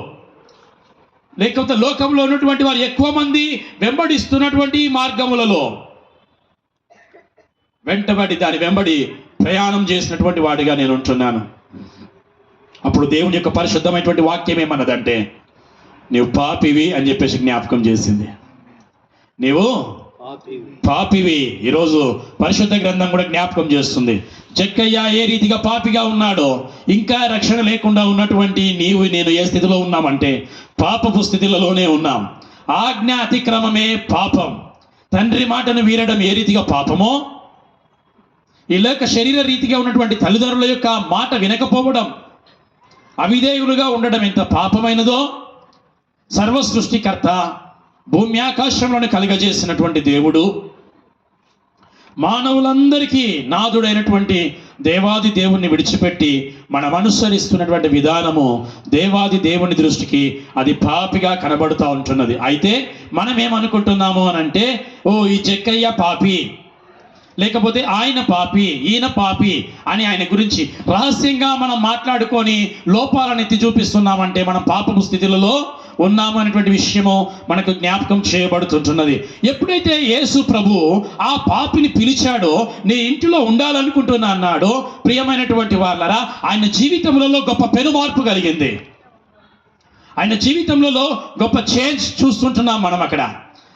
లేకపోతే లోకంలో ఉన్నటువంటి వారు ఎక్కువ మంది వెంబడిస్తున్నటువంటి మార్గములలో దాని వెంబడి ప్రయాణం చేసినటువంటి వాడిగా నేను ఉంటున్నాను. అప్పుడు దేవుని యొక్క పరిశుద్ధమైనటువంటి వాక్యం ఏమన్నదంటే, నీవు పాపివి అని చెప్పేసి జ్ఞాపకం చేసింది. నీవు పాపివి. ఈరోజు పరిశుద్ధ గ్రంథం కూడా జ్ఞాపకం చేస్తుంది. జక్కయ్య ఏ రీతిగా పాపిగా ఉన్నాడో, ఇంకా రక్షణ లేకుండా ఉన్నటువంటి నీవు నేను ఏ స్థితిలో ఉన్నామంటే పాపపు స్థితిలోనే ఉన్నాం. ఆజ్ఞ అతిక్రమమే పాపం. తండ్రి మాటను వీరడం ఏ రీతిగా పాపమో, ఈ లేక శరీర రీతిగా ఉన్నటువంటి తల్లిదండ్రుల యొక్క మాట వినకపోవడం, అవిధేయులుగా ఉండడం ఎంత పాపమైనదో, సర్వ సృష్టికర్త భూమి ఆకాశంలోని కలుగజేసినటువంటి దేవుడు మానవులందరికీ నాథుడైనటువంటి దేవాది దేవుణ్ణి విడిచిపెట్టి మనం అనుసరిస్తున్నటువంటి విధానము దేవాది దేవుని దృష్టికి అది పాపిగా కనబడుతూ ఉంటున్నది. అయితే మనం ఏమనుకుంటున్నాము అని అంటే, ఓ ఈ జక్కయ్య పాపి, లేకపోతే ఆయన పాపి, ఈయన పాపి అని ఆయన గురించి రహస్యంగా మనం మాట్లాడుకొని లోపాలను ఎత్తి చూపిస్తున్నామంటే మనం పాపపు స్థితిలో ఉన్నాము అనేటువంటి విషయము మనకు జ్ఞాపకం చేయబడుతుంటున్నది. ఎప్పుడైతే యేసు ప్రభు ఆ పాపిని పిలిచాడో, నీ ఇంటిలో ఉండాలనుకుంటున్నా అన్నాడో, ప్రియమైనటువంటి వాళ్ళరా, ఆయన జీవితంలో గొప్ప పెనుమార్పు కలిగింది. ఆయన జీవితంలో గొప్ప చేంజ్ చూస్తుంటున్నాం మనం అక్కడ.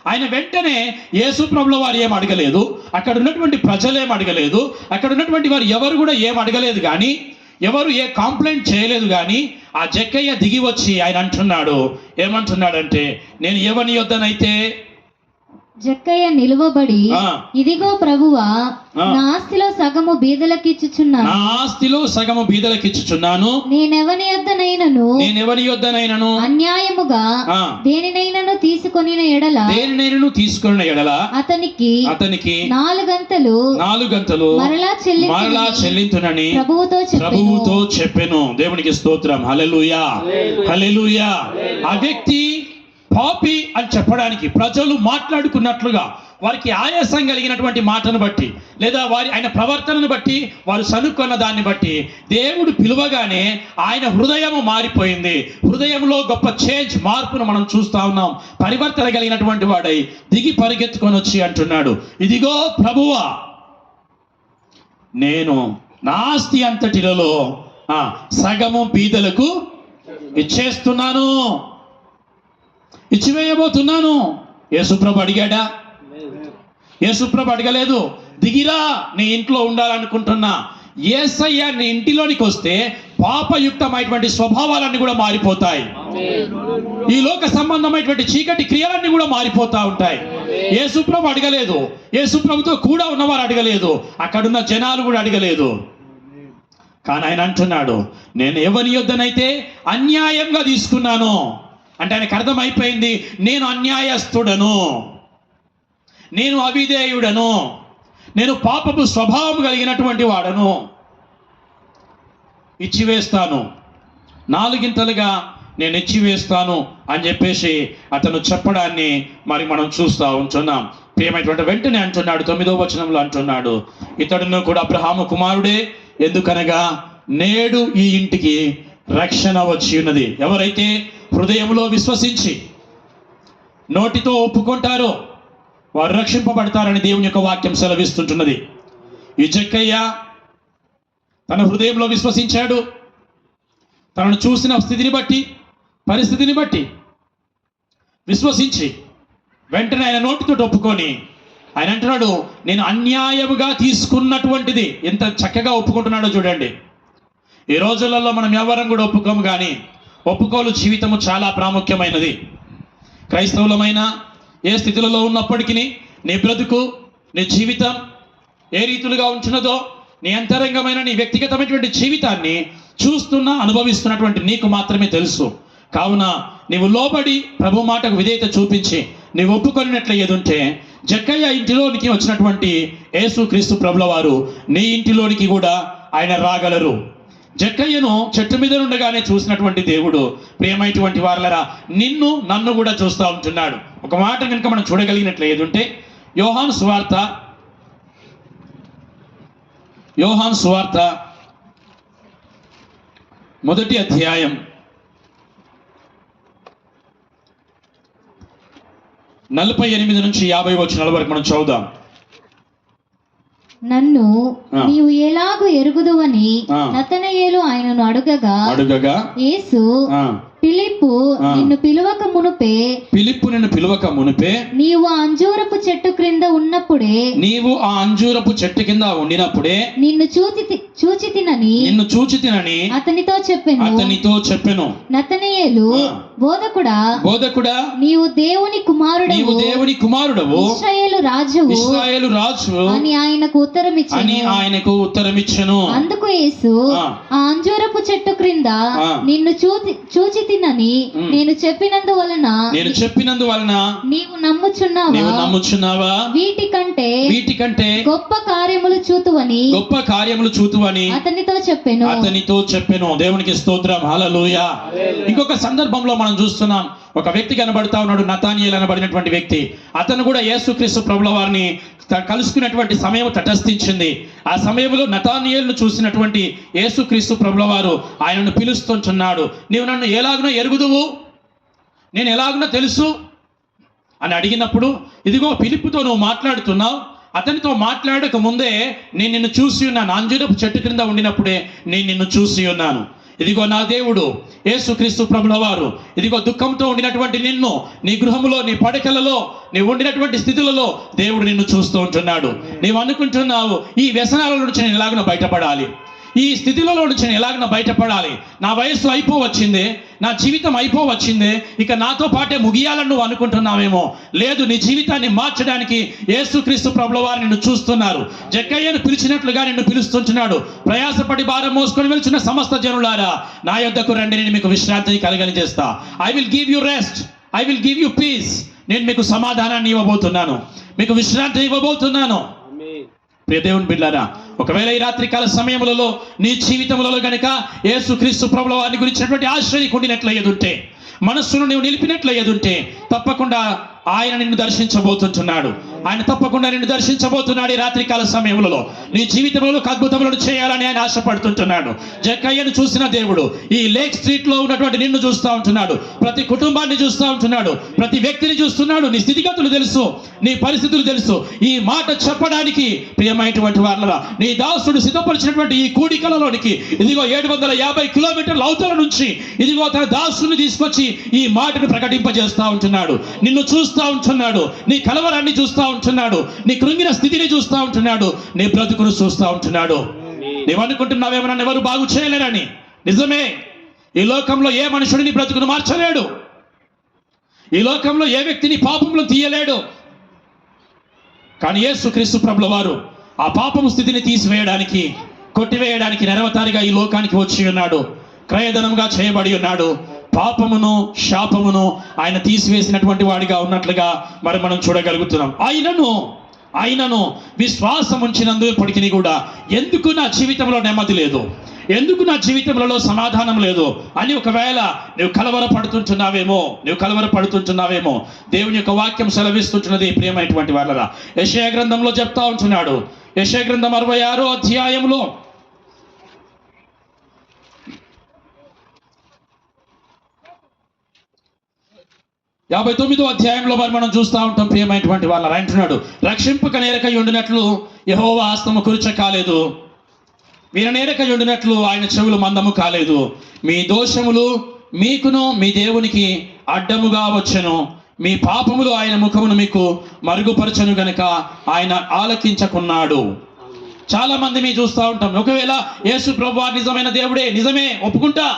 ఆయన వెంటనే యేసు ప్రభుల వారు ఏం అడగలేదు, అక్కడ ఉన్నటువంటి ప్రజలు ఏం అడగలేదు, అక్కడ ఉన్నటువంటి వారు ఎవరు కూడా ఏం అడగలేదు, కానీ ఎవరు ఏ కాంప్లైంట్ చేయలేదు. కానీ ఆ జక్కయ్య దిగి వచ్చి ఆయన అంటున్నాడు, ఏమంటున్నాడంటే, నేను ఎవని యొద్దనైతే జక్కయ్య నిలువబడి, ఇదిగో ప్రభువా, నా ఆస్తిలో సగము బీదలకిచ్చుచున్నాను, నా ఆస్తిలో సగము బీదలకిచ్చుచున్నాను, నేనెవని యొద్దనైనను అన్యాయముగా దేనినైనను తీసుకొనిన ఎడల అతనికి 4 గంతలు మరలా చెల్లింతునని ప్రభువుతో చెప్పెను. దేవునికి స్తోత్రం. హల్లెలూయా, హల్లెలూయా. ఆ వ్యక్తి పాపి అని చెప్పడానికి ప్రజలు మాట్లాడుకున్నట్లుగా, వారికి ఆయాసం కలిగినటువంటి మాటను బట్టి, లేదా ఆయన ప్రవర్తనను బట్టి, వారు సనుక్కున్న దాన్ని బట్టి దేవుడు పిలువగానే ఆయన హృదయము మారిపోయింది. హృదయంలో గొప్ప చేంజ్, మార్పును మనం చూస్తా ఉన్నాం. పరివర్తన కలిగినటువంటి వాడై దిగి పరిగెత్తుకొని వచ్చి అంటున్నాడు, ఇదిగో ప్రభువా, నేను నా ఆస్తి అంతటిలో సగము బీదలకు ఇచ్చేస్తున్నాను, ఇచ్చివేయబోతున్నాను. యేసుప్రభు అడిగాడా? యేసుప్రభు అడగలేదు. దిగిరా, నీ ఇంట్లో ఉండాలనుకుంటున్నా. యేసయ్య నీ ఇంటిలోనికి వస్తే పాపయుక్తమైనటువంటి స్వభావాలన్నీ కూడా మారిపోతాయి. ఈ లోక సంబంధమైనటువంటి చీకటి క్రియలన్నీ కూడా మారిపోతా ఉంటాయి. యేసుప్రభు అడగలేదు, యేసుప్రభుతో కూడా ఉన్నవారు అడగలేదు, అక్కడున్న జనాలు కూడా అడగలేదు. కానీ ఆయన అంటున్నాడు, నేను ఎవరి యొద్దనైతే అన్యాయంగా తీసుకున్నాను అంటే ఆయనకు అర్థమైపోయింది, నేను అన్యాయస్తుడను, నేను అవిధేయుడను, నేను పాపపు స్వభావం కలిగినటువంటి వాడను, ఇచ్చివేస్తాను, 4 గింతలుగా నేను ఇచ్చివేస్తాను అని చెప్పేసి అతను చెప్పడాన్ని మరి మనం చూస్తూ ఉంటున్నాం. ప్రియమైనటువంటి వెంటనే అంటున్నాడు, 9వ వచనంలో అంటున్నాడు, ఇతడును కూడా అబ్రహాము కుమారుడే, ఎందుకనగా నేడు ఈ ఇంటికి రక్షణ వచ్చి ఉన్నది. ఎవరైతే హృదయంలో విశ్వసించి నోటితో ఒప్పుకుంటారో వారు రక్షింపబడతారని దేవుని యొక్క వాక్యం సెలవిస్తుంటున్నది. ఈ జక్కయ్య తన హృదయంలో విశ్వసించాడు. తనను చూసిన స్థితిని బట్టి, పరిస్థితిని బట్టి విశ్వసించి వెంటనే ఆయన నోటితో ఒప్పుకొని ఆయన అంటున్నాడు, నేను అన్యాయముగా తీసుకున్నటువంటిది. ఎంత చక్కగా ఒప్పుకుంటున్నాడో చూడండి. ఈ రోజులలో మనం ఎవరం కూడా ఒప్పుకోము, కానీ ఒప్పుకోలు జీవితము చాలా ప్రాముఖ్యమైనది. క్రైస్తవులమైన ఏ స్థితిలో ఉన్నప్పటికీ నీ బ్రతుకు, నీ జీవితం ఏ రీతులుగా ఉంటున్నదో, నీ అంతరంగమైన నీ వ్యక్తిగతమైనటువంటి జీవితాన్ని చూస్తున్నా అనుభవిస్తున్నటువంటి నీకు మాత్రమే తెలుసు. కావున నీవు లోబడి ప్రభు మాటకు విధేయత చూపించి నీవు ఒప్పుకొనినట్లు ఏదుంటే, జక్కయ్య ఇంటిలోనికి వచ్చినటువంటి యేసుక్రీస్తు ప్రభుల వారు నీ ఇంటిలోనికి కూడా ఆయన రాగలరు. జక్కయ్యను చెట్టు మీద ఉండగానే చూసినటువంటి దేవుడు, ప్రియమైనటువంటి వారలరా, నిన్ను నన్ను కూడా చూస్తూ ఉంటున్నాడు. ఒక మాట కనుక మనం చూడగలిగినట్లు ఏదుంటే, యోహాను సువార్త 1వ అధ్యాయం 48 నుంచి 50 వచనాల వరకు మనం చదువుదాం. నన్ను నీవు ఎలాగూ ఎరుగుదువని నతనయేలు ఆయనను అడుగగా యేసు ఫిలిప్పు నిన్ను పిలువక మునుపే నీవు ఆ అంజూరపు చెట్టు క్రింద ఉండినప్పుడే నిన్ను చూచి తినని అతనితో చెప్పెను. నతనయేలు బోధకుడా నీవు దేవుని కుమారుడవు ఇశ్రాయేలు రాజు అని ఆయనకు ఉత్తరమిచ్చెను. అందుకు యేసు ఆ అంజూరపు చెట్టు క్రింద నిన్ను చూచి తినని నేను చెప్పినందువలన నీవు నమ్ముచున్నావా? వీటికంటే గొప్ప కార్యములు చూతువని అతనితో చెప్పెను. దేవునికి స్తోత్రం. హల్లెలూయా. ఇంకొక సందర్భంలో మనం చూస్తున్నాం, ఒక వ్యక్తి కనబడతా ఉన్నాడు, నతానియేలు అనబడినటువంటి వ్యక్తి. అతను కూడా యేసుక్రీస్తు ప్రభుల వారిని కలుసుకున్నటువంటి సమయం తటస్థించింది. ఆ సమయంలో నతానియేలును చూసినటువంటి యేసుక్రీస్తు ప్రభుల వారు ఆయనను పిలుస్తుంటున్నాడు. నీవు నన్ను ఎలాగునో ఎరుగుదువు, నేను ఎలాగునో తెలుసు అని అడిగినప్పుడు, ఇదిగో ఫిలిప్పుతో నువ్వు మాట్లాడుతున్నావు, అతనితో మాట్లాడక ముందే నేను నిన్ను చూసి ఉన్నాను, అంజూరపు చెట్టు క్రింద ఉండినప్పుడే నేను నిన్ను చూసి ఉన్నాను. ఇదిగో నా దేవుడు యేసుక్రీస్తు ప్రభుల వారు, ఇదిగో దుఃఖంతో ఉండినటువంటి నిన్ను, నీ గృహములో, నీ పడకలలో, నీవు ఉండినటువంటి స్థితులలో దేవుడు నిన్ను చూస్తూ ఉంటున్నాడు. నీవు అనుకుంటున్నావు, ఈ వ్యసనాల నుంచి నేను ఎలాగనో బయటపడాలి, ఈ స్థితిలో నుంచి నేను ఎలాగనో బయటపడాలి, నా వయస్సు అయిపోవచ్చిందే, నా జీవితం అయిపోవచ్చిందే, ఇక నాతో పాటే ముగియాలని నువ్వు అనుకుంటున్నావేమో. లేదు, నీ జీవితాన్ని మార్చడానికి యేసుక్రీస్తు ప్రభుల వారు నిన్ను చూస్తున్నారు. జక్కయ్యను పిలిచినట్లుగా నిన్ను పిలుస్తుంటున్నాడు. ప్రయాసపడి భారం మోసుకొని వెళ్తున్న సమస్త జనులారా, నా యొద్దకు రండి, నేను మీకు విశ్రాంతిని కలగజేస్తా. I will give you rest, I will give you peace. నేను మీకు సమాధానాన్ని ఇవ్వబోతున్నాను, మీకు విశ్రాంతి ఇవ్వబోతున్నాను. ప్రియ దేవుని బిడ్డలారా, ఒకవేళ ఈ రాత్రి కాల సమయములలో నీ జీవితములలో గనుక యేసుక్రీస్తు ప్రభుల వారిని గురించినటువంటి ఆశ నీకు ఉండినట్లయ్యేదుంటే, మనస్సును నీవు నిలిపినట్లయ్యేదుంటే, తప్పకుండా ఆయన నిన్ను దర్శించబోతుంటున్నాడు. ఆయన తప్పకుండా నిన్ను దర్శించబోతున్నాడు. ఈ రాత్రి కాల సమయములలో నీ జీవితంలో అద్భుతములను చేయాలని ఆయన ఆశపడుతుంటున్నాడు. జక్కయ్యను చూసిన దేవుడు ఈ లేక్ స్ట్రీట్ లో ఉన్నటువంటి నిన్ను చూస్తూ ఉంటున్నాడు. ప్రతి కుటుంబాన్ని చూస్తూ ఉంటున్నాడు, ప్రతి వ్యక్తిని చూస్తున్నాడు. నీ స్థితిగతులు తెలుసు, నీ పరిస్థితులు తెలుసు. ఈ మాట చెప్పడానికి ప్రియమైనటువంటి వాళ్ళరా, నీ దాసుడు సిద్ధపరిచినటువంటి ఈ కూడికలలోనికి ఇదిగో 750 కిలోమీటర్ల అవతల నుంచి ఇదిగో తన దాసుని తీసుకొచ్చి ఈ మాటను ప్రకటింపజేస్తా ఉంటున్నాడు. నిన్ను చూస్తూ ఉంటున్నాడు, నీ కలవరాన్ని చూస్తూ ఉంటున్నాడు, నీ కృంగిన స్థితిని చూస్తూ ఉంటున్నాడు, నీ బ్రతుకును చూస్తూ ఉంటున్నాడు. నీవు అనుకుంటున్నావేమో నన్ను ఎవరు బాగు చేయలేరని. నిజమే, ఈ లోకంలో ఏ మనుషుడిని బ్రతుకును మార్చలేడు, ఈ లోకంలో ఏ వ్యక్తిని పాపంలో తీయలేడు. కానీ యేసుక్రీస్తు ప్రభుల వారు ఆ పాపము స్థితిని తీసివేయడానికి, కొట్టివేయడానికి నిరవతారిగా ఈ లోకానికి వచ్చి ఉన్నాడు. క్రయధనంగా చేయబడి ఉన్నాడు. పాపమును, శాపమును ఆయన తీసివేసినటువంటి వాడిగా ఉన్నట్లుగా మరి మనం చూడగలుగుతున్నాం. ఆయనను విశ్వాసం ఉంచినందుపటికి కూడా ఎందుకు నా జీవితంలో నెమ్మది లేదు, ఎందుకు నా జీవితంలో సమాధానం లేదు అని ఒకవేళ నువ్వు కలవరపడుతుంటున్నావేమో దేవుని యొక్క వాక్యం సెలవిస్తుంటున్నది. ప్రియమైనటువంటి వాళ్ళరా, యెషయా గ్రంథంలో చెప్తా ఉంటున్నాడు. యెషయా గ్రంథం 66వ అధ్యాయంలో 59వ అధ్యాయంలో మరి మనం చూస్తూ ఉంటాం. ప్రియమైనటువంటి వాళ్ళ అంటున్నాడు, రక్షింపక నేరకై ఉండినట్లు యెహోవా హస్తము కురుచ కాలేదు, వీర నేరకై ఉండినట్లు ఆయన చెవులు మందము కాలేదు. మీ దోషములు మీకును మీ దేవునికి అడ్డముగా వచ్చెను, మీ పాపములు ఆయన ముఖమును మీకు మరుగుపరచను గనక ఆయన ఆలకించకున్నాడు. చాలా మంది మీ చూస్తూ ఉంటాం. ఒకవేళ యేసు ప్రభువు నిజమైన దేవుడే, నిజమే, ఒప్పుకుంటా.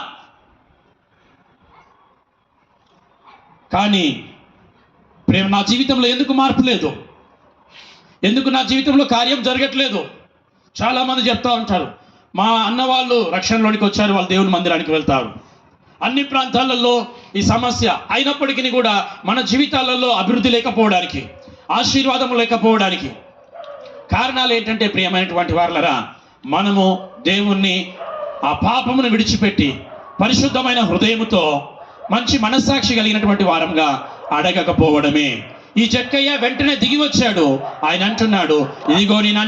కానీ ప్రేమ నా జీవితంలో ఎందుకు మార్పు లేదు, ఎందుకు నా జీవితంలో కార్యం జరగట్లేదు? చాలామంది చెప్తా ఉంటారు, మా అన్న వాళ్ళు రక్షణలోనికి వచ్చారు, వాళ్ళు దేవుని మందిరానికి వెళ్తారు. అన్ని ప్రాంతాలలో ఈ సమస్య అయినప్పటికీ కూడా మన జీవితాలలో అభివృద్ధి లేకపోవడానికి, ఆశీర్వాదం లేకపోవడానికి కారణాలు ఏంటంటే, ప్రియమైనటువంటి వాళ్ళరా, మనము దేవుణ్ణి ఆ పాపమును విడిచిపెట్టి పరిశుద్ధమైన హృదయముతో మంచి మనస్సాక్షి కలిగినటువంటి వారంగా అడగకపోవడమే. ఈ జక్కయ్య వెంటనే దిగి వచ్చాడు. ఆయన అంటున్నాడు, ఇదిగో నేను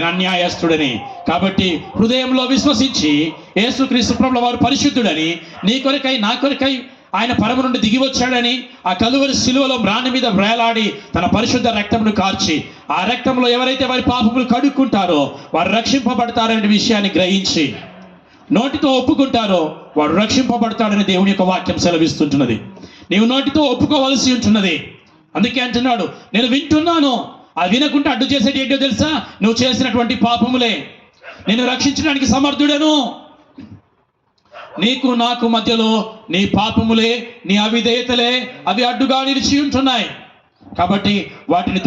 అన్యాయస్తుడని. కాబట్టి హృదయంలో విశ్వసించి యేసుక్రీస్తు ప్రభుల వారు పరిశుద్ధుడని, నీ కొరకై నా కొరకై ఆయన పరమ నుండి దిగి వచ్చాడని, ఆ కలువరి శిలువలో మ్రాణి మీద వేలాడి తన పరిశుద్ధ రక్తమును కార్చి, ఆ రక్తంలో ఎవరైతే వారి పాపములు కడుక్కుంటారో వారు రక్షింపబడతారనే విషయాన్ని గ్రహించి నోటితో ఒప్పుకుంటారో వాడు రక్షింపబడతాడని దేవుని యొక్క వాక్యం సెలవిస్తుంటున్నది. నీవు నోటితో ఒప్పుకోవలసి ఉంటున్నది. అందుకే అంటున్నాడు, నేను వింటున్నాను, అది వినకుండా అడ్డు చేసేది ఏంటో తెలుసా? నువ్వు చేసినటువంటి పాపములే. నేను రక్షించడానికి సమర్థుడను. నీకు నాకు మధ్యలో నీ పాపములే, నీ అవిధేయతలే అవి అడ్డుగా నిలిచి ఉంటున్నాయి. కాబట్టి వాటిని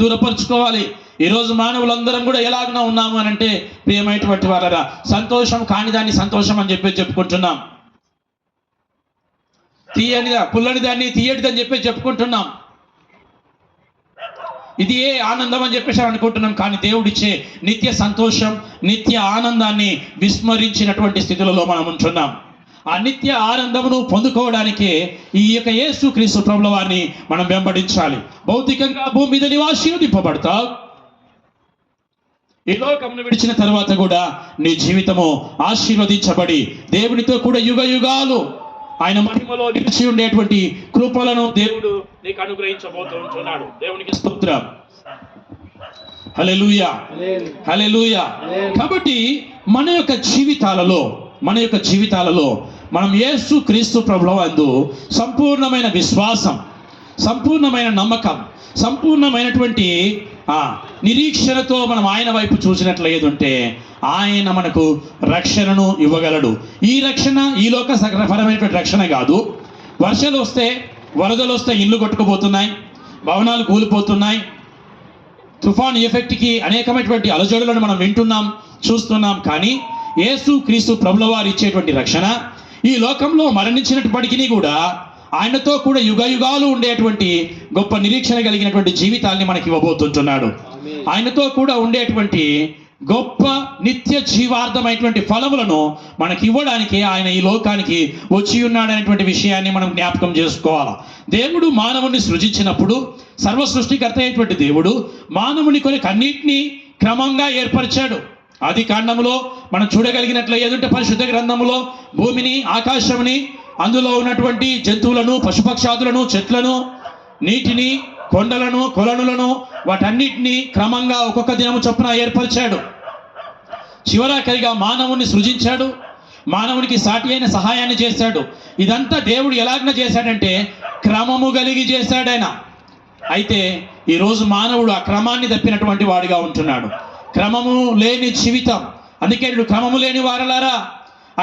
దూరపరుచుకోవాలి. ఈరోజు మానవులందరం కూడా ఎలాగైనా ఉన్నాము అని అంటే, ప్రియమైనటువంటి వాళ్ళరా, సంతోషం కాని దాన్ని సంతోషం అని చెప్పుకుంటున్నాం. పుల్లని దాన్ని తీయటిదని చెప్పుకుంటున్నాం. ఇది ఏ ఆనందం అని చెప్పేసి అనుకుంటున్నాం. కానీ దేవుడిచ్చే నిత్య సంతోషం, నిత్య ఆనందాన్ని విస్మరించినటువంటి స్థితులలో మనం ఉంటున్నాం. ఆ నిత్య ఆనందమును పొందుకోవడానికే ఈ యొక్క యేసుక్రీస్తు ప్రభుల వారిని మనం వెంబడించాలి. భౌతికంగా భూమి మీద ఆశీర్వదింపబడతావు. ఈ లోకమును విడిచిన తర్వాత కూడా నీ జీవితము ఆశీర్వదించబడి దేవునితో కూడా యుగ యుగాలు ఆయన మహిమలో నిలిచి ఉండేటువంటి కృపలను దేవుడు నీకు అనుగ్రహించబోతూ ఉంటున్నాడు. దేవునికి స్తోత్రం. హల్లెలూయా, హల్లెలూయా. కాబట్టి మన యొక్క జీవితాలలో మనం యేసు క్రీస్తు ప్రభువునందు సంపూర్ణమైన విశ్వాసం, సంపూర్ణమైన నమ్మకం, సంపూర్ణమైనటువంటి నిరీక్షణతో మనం ఆయన వైపు చూసినట్లయితే ఆయన మనకు రక్షణను ఇవ్వగలడు. ఈ రక్షణ ఈ లోకపరమైనటువంటి రక్షణ కాదు. వర్షాలు వస్తే, వరదలు వస్తే ఇల్లు కొట్టుకుపోతున్నాయి, భవనాలు కూలిపోతున్నాయి. తుఫాన్ ఎఫెక్ట్కి అనేకమైనటువంటి అలజడులను మనం వింటున్నాం, చూస్తున్నాం. కానీ యేసు క్రీస్తు ప్రభుల వారు ఇచ్చేటువంటి రక్షణ ఈ లోకంలో మరణించినప్పటికీ కూడా ఆయనతో కూడా యుగ యుగాలు ఉండేటువంటి గొప్ప నిరీక్షణ కలిగినటువంటి జీవితాల్ని మనకి ఇవ్వబోతుంటున్నాడు. ఆయనతో కూడా ఉండేటువంటి గొప్ప నిత్య జీవార్థమైనటువంటి ఫలములను మనకి ఇవ్వడానికి ఆయన ఈ లోకానికి వచ్చి ఉన్నాడనేటువంటి విషయాన్ని మనం జ్ఞాపకం చేసుకోవాలి. దేవుడు మానవుని సృజించినప్పుడు, సర్వ సృష్టికర్త అయినటువంటి దేవుడు మానవుని కొన్నిటిని క్రమంగా ఏర్పరిచాడు. ఆది కాండములో మనం చూడగలిగినట్లు ఏదంటే పరిశుద్ధ గ్రంథములో భూమిని, ఆకాశముని, అందులో ఉన్నటువంటి జంతువులను, పశుపక్షాదులను, చెట్లను, నీటిని, కొండలను, కొలనులను, వాటన్నిటినీ క్రమంగా ఒక్కొక్క దినము చొప్పున ఏర్పరిచాడు. చివరాఖరిగా మానవుని సృజించాడు, మానవునికి సాటి అయిన సహాయాన్ని చేశాడు. ఇదంతా దేవుడు ఎలాగన చేశాడంటే క్రమము కలిగి చేశాడు ఆయన. అయితే ఈరోజు మానవుడు ఆ క్రమాన్ని తప్పినటువంటి వాడిగా ఉంటున్నాడు. క్రమము లేని జీవితం. అందుకే క్రమము లేని వారలారా,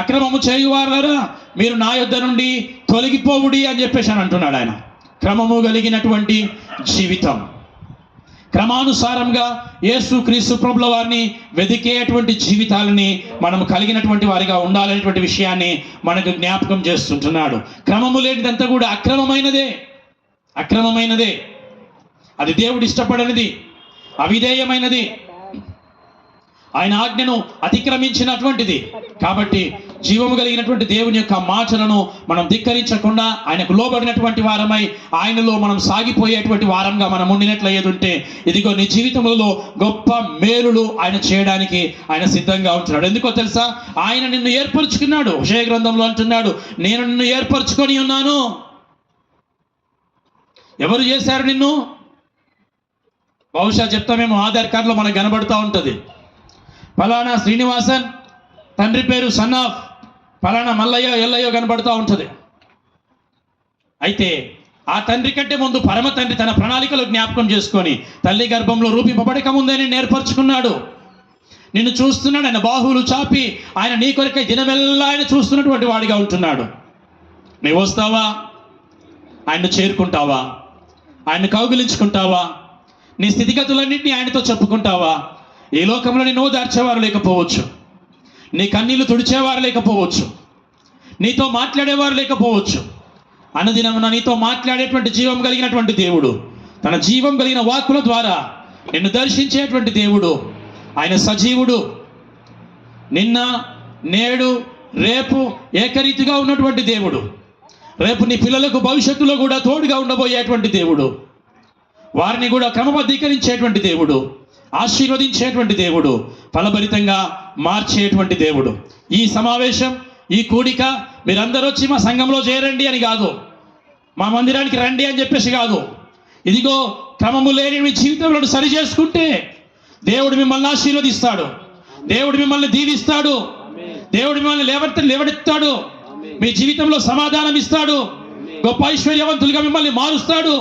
అక్రమము చేయువారలారా, మీరు నా యొద్ద నుండి తొలగిపోవుడి అని చెప్పేసి అని అంటున్నాడు ఆయన. క్రమము కలిగినటువంటి జీవితం, క్రమానుసారంగా యేసు క్రీస్తు ప్రభుల వారిని వెదికేటువంటి జీవితాలని మనం కలిగినటువంటి వారిగా ఉండాలనేటువంటి విషయాన్ని మనకు జ్ఞాపకం చేస్తుంటున్నాడు. క్రమము లేనిదంతా కూడా అక్రమమైనదే. అది దేవుడు ఇష్టపడనిది, అవిధేయమైనది, ఆయన ఆజ్ఞను అతిక్రమించినటువంటిది. కాబట్టి జీవము కలిగినటువంటి దేవుని యొక్క మాటలను మనం ధిక్కరించకుండా ఆయనకు లోబడినటువంటి వారమై ఆయనలో మనం సాగిపోయేటువంటి వారంగా మనం ఉండినట్లయితే ఇదిగో నీ జీవితంలో గొప్ప మేలులు ఆయన చేయడానికి ఆయన సిద్ధంగా ఉంటున్నాడు. ఎందుకో తెలుసా? ఆయన నిన్ను ఏర్పరచుకున్నాడు. హోషేయ గ్రంథంలో అంటున్నాడు, నేను నిన్ను ఏర్పరచుకొని ఉన్నాను. ఎవరు చేశారు నిన్ను? బహుశా చెప్తామేమో, ఆధార్ కార్డులో మనకు కనబడుతూ ఉంటుంది, ఫలానా శ్రీనివాసన్, తండ్రి పేరు సన్ ఆఫ్ ఫలానా మల్లయ్య, ఎల్లయ్యో కనబడుతూ ఉంటుంది. అయితే ఆ తండ్రి కంటే ముందు పరమ తండ్రి తన ప్రణాళికలో జ్ఞాపకం చేసుకొని తల్లి గర్భంలో రూపింపబడక ముందే నిన్ను ఏర్పరచుకున్నాడు. నిన్ను చూస్తున్నాడు. ఆయన బాహువులు చాపి ఆయన నీ కొరకై దినమెల్లా ఆయన చూస్తున్నటువంటి వాడిగా ఉంటున్నాడు. నీవు వస్తావా? ఆయన్ను చేరుకుంటావా? ఆయన్ని కౌగిలించుకుంటావా? నీ స్థితిగతులన్నింటినీ ఆయనతో చెప్పుకుంటావా? ఈ లోకంలో నిన్ను ఓదార్చేవారు లేకపోవచ్చు, నీ కన్నీళ్లు తుడిచేవారు లేకపోవచ్చు, నీతో మాట్లాడేవారు లేకపోవచ్చు. అనుదినమున నీతో మాట్లాడేటువంటి జీవం కలిగినటువంటి దేవుడు, తన జీవం కలిగిన వాక్కుల ద్వారా నిన్ను దర్శించేటువంటి దేవుడు, ఆయన సజీవుడు. నిన్న, నేడు, రేపు ఏకరీతిగా ఉన్నటువంటి దేవుడు. రేపు నీ పిల్లలకు భవిష్యత్తులో కూడా తోడుగా ఉండబోయేటువంటి దేవుడు. వారిని కూడా క్రమబద్ధీకరించేటువంటి దేవుడు, ఆశీర్వదించేటువంటి దేవుడు, ఫలభరితంగా మార్చేటువంటి దేవుడు. ఈ సమావేశం, ఈ కూడిక మీరందరూ వచ్చి మా సంఘంలో చేరండి అని కాదు, మా మందిరానికి రండి అని చెప్పేసి కాదు. ఇదిగో క్రమము లేని మీ జీవితంలో సరి చేసుకుంటే దేవుడు మిమ్మల్ని ఆశీర్వదిస్తాడు, దేవుడు మిమ్మల్ని దీవిస్తాడు, దేవుడు మిమ్మల్ని లేవనెత్తాడు, మీ జీవితంలో సమాధానం ఇస్తాడు, గొప్ప ఐశ్వర్యవంతులుగా మిమ్మల్ని మారుస్తాడు.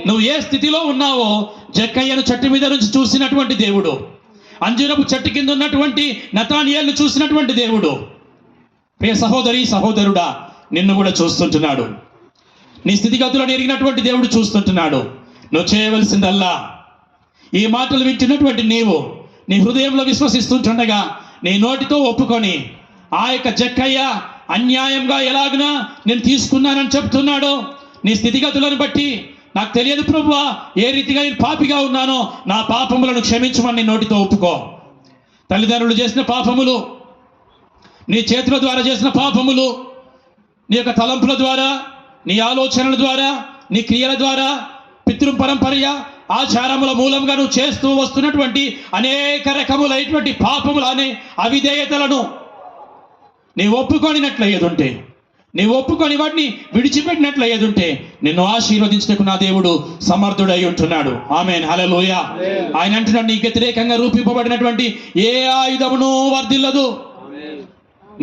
నువ్వు ఏ స్థితిలో ఉన్నావో జక్కయ్యను చెట్టు మీద నుంచి చూసినటువంటి దేవుడు, అంజూరపు చెట్టు కింద ఉన్నటువంటి నతానియేలును చూసినటువంటి దేవుడు, ప్రియ సహోదరి సహోదరుడా, నిన్ను కూడా చూస్తుంటున్నాడు. నీ స్థితిగతులను ఎరిగినటువంటి దేవుడు చూస్తుంటున్నాడు. నువ్వు చేయవలసిందల్లా ఈ మాటలు వింటున్నటువంటి నీవు నీ హృదయంలో విశ్వసిస్తుంటుండగా నీ నోటితో ఒప్పుకొని ఆ యొక్క జక్కయ్య అన్యాయంగా ఎలాగునా నేను తీసుకున్నానని చెప్తున్నాడు. నీ స్థితిగతులను బట్టి నాకు తెలియదు ప్రభువా, ఏ రీతిగా నేను పాపిగా ఉన్నానో నా పాపములను క్షమించమని నీ నోటితో ఒప్పుకో. తల్లిదండ్రులు చేసిన పాపములు, నీ చేతుల ద్వారా చేసిన పాపములు, నీ యొక్క తలంపుల ద్వారా, నీ ఆలోచనల ద్వారా, నీ క్రియల ద్వారా, పితృ పరంపరయ ఆచారముల మూలంగా నువ్వు చేస్తూ వస్తున్నటువంటి అనేక రకములైనటువంటి పాపములు అనే అవిధేయతలను నీవు ఒప్పుకొనినట్లయ్యేదుంటే, నీవు ఒప్పుకొని వాటిని విడిచిపెట్టినట్లయ్యేదుంటే నిన్ను ఆశీర్వదించటకు నా దేవుడు సమర్థుడై ఉంటున్నాడు. ఆమేన్, హల్లెలూయా. ఆయన అంటున్నాడు, నీకు వ్యతిరేకంగా రూపింపబడినటువంటి ఏ ఆయుధమును వర్ధిల్లదు.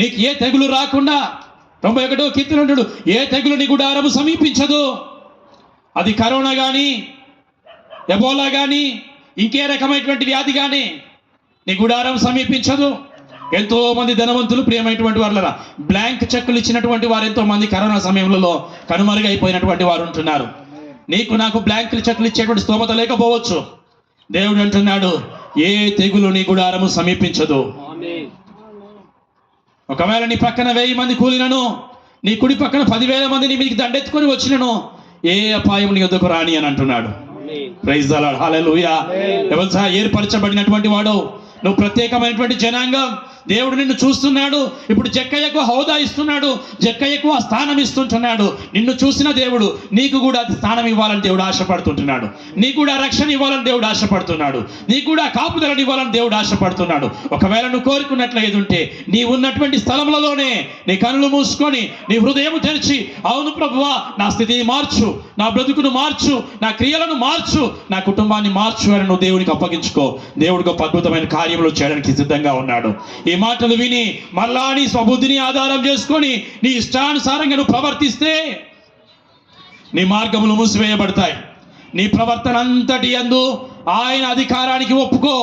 నీకు ఏ తెగులు రాకుండా 91వ కీర్తన అంటాడు, ఏ తెగులు నీ గుడారము సమీపించదు. అది కరోనా కానీ, ఎబోలా కానీ, ఇంకే రకమైనటువంటి వ్యాధి కానీ నీ గుడారం సమీపించదు. ఎంతో మంది ధనవంతులు, ప్రియమైనటువంటి వాళ్ళరా, బ్లాంక్ చెక్కులు ఇచ్చినటువంటి వారు ఎంతో మంది కరోనా సమయంలో కనుమరుగైపోయినటువంటి వారు ఉంటున్నారు. నీకు నాకు బ్లాంక్ చెక్కులు ఇచ్చేటువంటి స్తోమత లేకపోవచ్చు. దేవుడు అంటున్నాడు, ఏ తెగులు నీ గుడారము సమీపించదు. ఒకవేళ నీ పక్కన 1000 మంది కూలినను, నీ కుడి పక్కన 10,000 మంది నీ మీకు దండెత్తుకొని వచ్చినను, ఏ అపాయం నీ వద్దకు రాని అని అంటున్నాడు. ప్రైజ్ ది లార్డ్, హల్లెలూయా. ఎవరు ఏర్పరచబడినటువంటి వాడు, నువ్వు ప్రత్యేకమైనటువంటి జనాంగం. దేవుడు నిన్ను చూస్తున్నాడు. ఇప్పుడు జక్కయ్యకు హోదా ఇస్తున్నాడు, జక్కయ్యకు ఆ స్థానం ఇస్తుంటున్నాడు. నిన్ను చూసిన దేవుడు నీకు కూడా స్థానం ఇవ్వాలని దేవుడు ఆశపడుతుంటున్నాడు. నీకు కూడా రక్షణ ఇవ్వాలని దేవుడు ఆశపడుతున్నాడు. నీకు కూడా కాపుదలను ఇవ్వాలని దేవుడు ఆశపడుతున్నాడు. ఒకవేళ నువ్వు కోరుకున్నట్లయితే ఉంటే నీ ఉన్నటువంటి స్థలములలోనే నీ కనులు మూసుకొని నీ హృదయం తెరిచి, అవును ప్రభువా, నా స్థితిని మార్చు, నా బ్రతుకును మార్చు, నా క్రియలను మార్చు, నా కుటుంబాన్ని మార్చు అని నువ్వు దేవునికి అప్పగించుకో. దేవుడికి ఒక అద్భుతమైన కార్యములు చేయడానికి సిద్ధంగా ఉన్నాడు. ఈ మాటలు విని మళ్ళా నీ స్వబుద్ధిని ఆధారం చేసుకొని నీ ఇష్టానుసారంగా నువ్వు ప్రవర్తిస్తే నీ మార్గములు మూసివేయబడతాయి. నీ ప్రవర్తన అంతటి యందు ఆయన అధికారానికి ఒప్పుకో.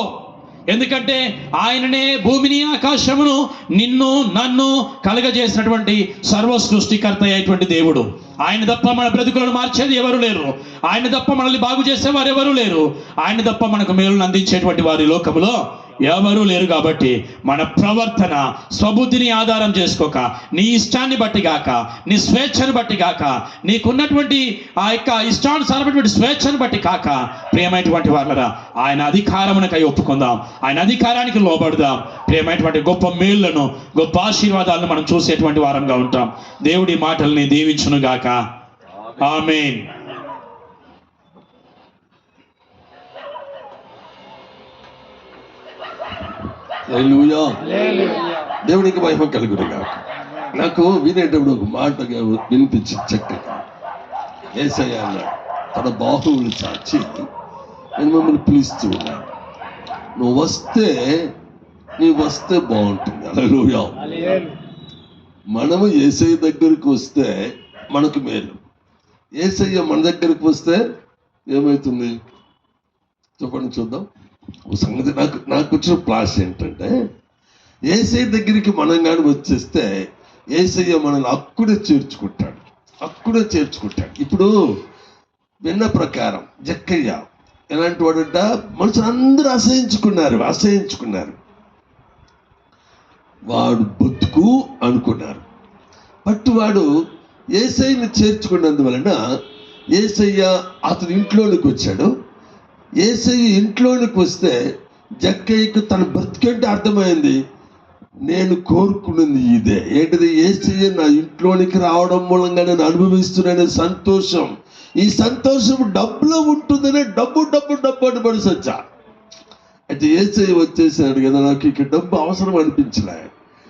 ఎందుకంటే ఆయననే భూమిని ఆకాశమును నిన్ను నన్ను కలగజేసినటువంటి సర్వ సృష్టికర్త అయినటువంటి దేవుడు. ఆయన తప్ప మన బ్రతుకులను మార్చేది ఎవరు లేరు. ఆయన తప్ప మనల్ని బాగు చేసేవారు ఎవరు లేరు. ఆయన తప్ప మనకు మేలును అందించేటువంటి వారి లోకములో ఎవరూ లేరు. కాబట్టి మన ప్రవర్తన స్వబుద్ధిని ఆధారం చేసుకోక, నీ ఇష్టాన్ని బట్టి గాక, నీ స్వేచ్ఛను బట్టి గాక, నీకున్నటువంటి ఆ యొక్క ఇష్టానుసారమైనటువంటి స్వేచ్ఛను బట్టి కాక, ప్రియమైనటువంటి వాళ్ళరా, ఆయన అధికారమునకై ఒప్పుకుందాం, ఆయన అధికారానికి లోబడదాం. ప్రియమైనటువంటి గొప్ప మేళ్లను, గొప్ప ఆశీర్వాదాలను మనం చూసేటువంటి వారంగా ఉంటాం. దేవుడి మాటల్ని దీవించును గాక. ఆమేన్. హల్లెలూయా. దేవునికి మహిమ కలుగునుగా. నాకు వినేటప్పుడు ఒక మాట వినిపించి చక్కగా, యేసయ్య అన్నాడు, తన బాహువులు చాచి నేను మిమ్మల్ని పిలుస్తూ ఉన్నాను, నువ్వు వస్తే బాగుంటుంది. హల్లెలూయా. మనము యేసయ్య దగ్గరికి వస్తే మనకు మేలు. యేసయ్య మన దగ్గరికి వస్తే ఏమవుతుంది చెప్పండి చూద్దాం. ఓ సంగతి నాకు వచ్చిన ప్లాస్ ఏంటంటే, యేసయ్య దగ్గరికి మనం కానీ వచ్చేస్తే యేసయ్య మనల్ని అక్కడే చేర్చుకుంటాడు. ఇప్పుడు విన్న ప్రకారం జక్కయ్య ఎలాంటి వాడంట, మనుషులందరూ అసహించుకున్నారు. వాడు బతుకు అనుకున్నారు. బట్ వాడు యేసయ్యని చేర్చుకున్నందువలన యేసయ్య అతని ఇంట్లోనికి వచ్చాడు. యేసయ్య ఇంట్లోనికి వస్తే జక్కయ్యకు తన బ్రతికంటే అర్థమైంది, నేను కోరుకున్నది ఇదే. ఏంటిది? యేసయ్య నా ఇంట్లోనికి రావడం మూలంగా నేను అనుభవిస్తున్నానే సంతోషం. ఈ సంతోషం డబ్బులో ఉంటుందనే డబ్బు అని పడిసొచ్చా. అయితే యేసయ్య వచ్చేసాడు కదా, నాకు ఇక డబ్బు అవసరం అనిపించలే.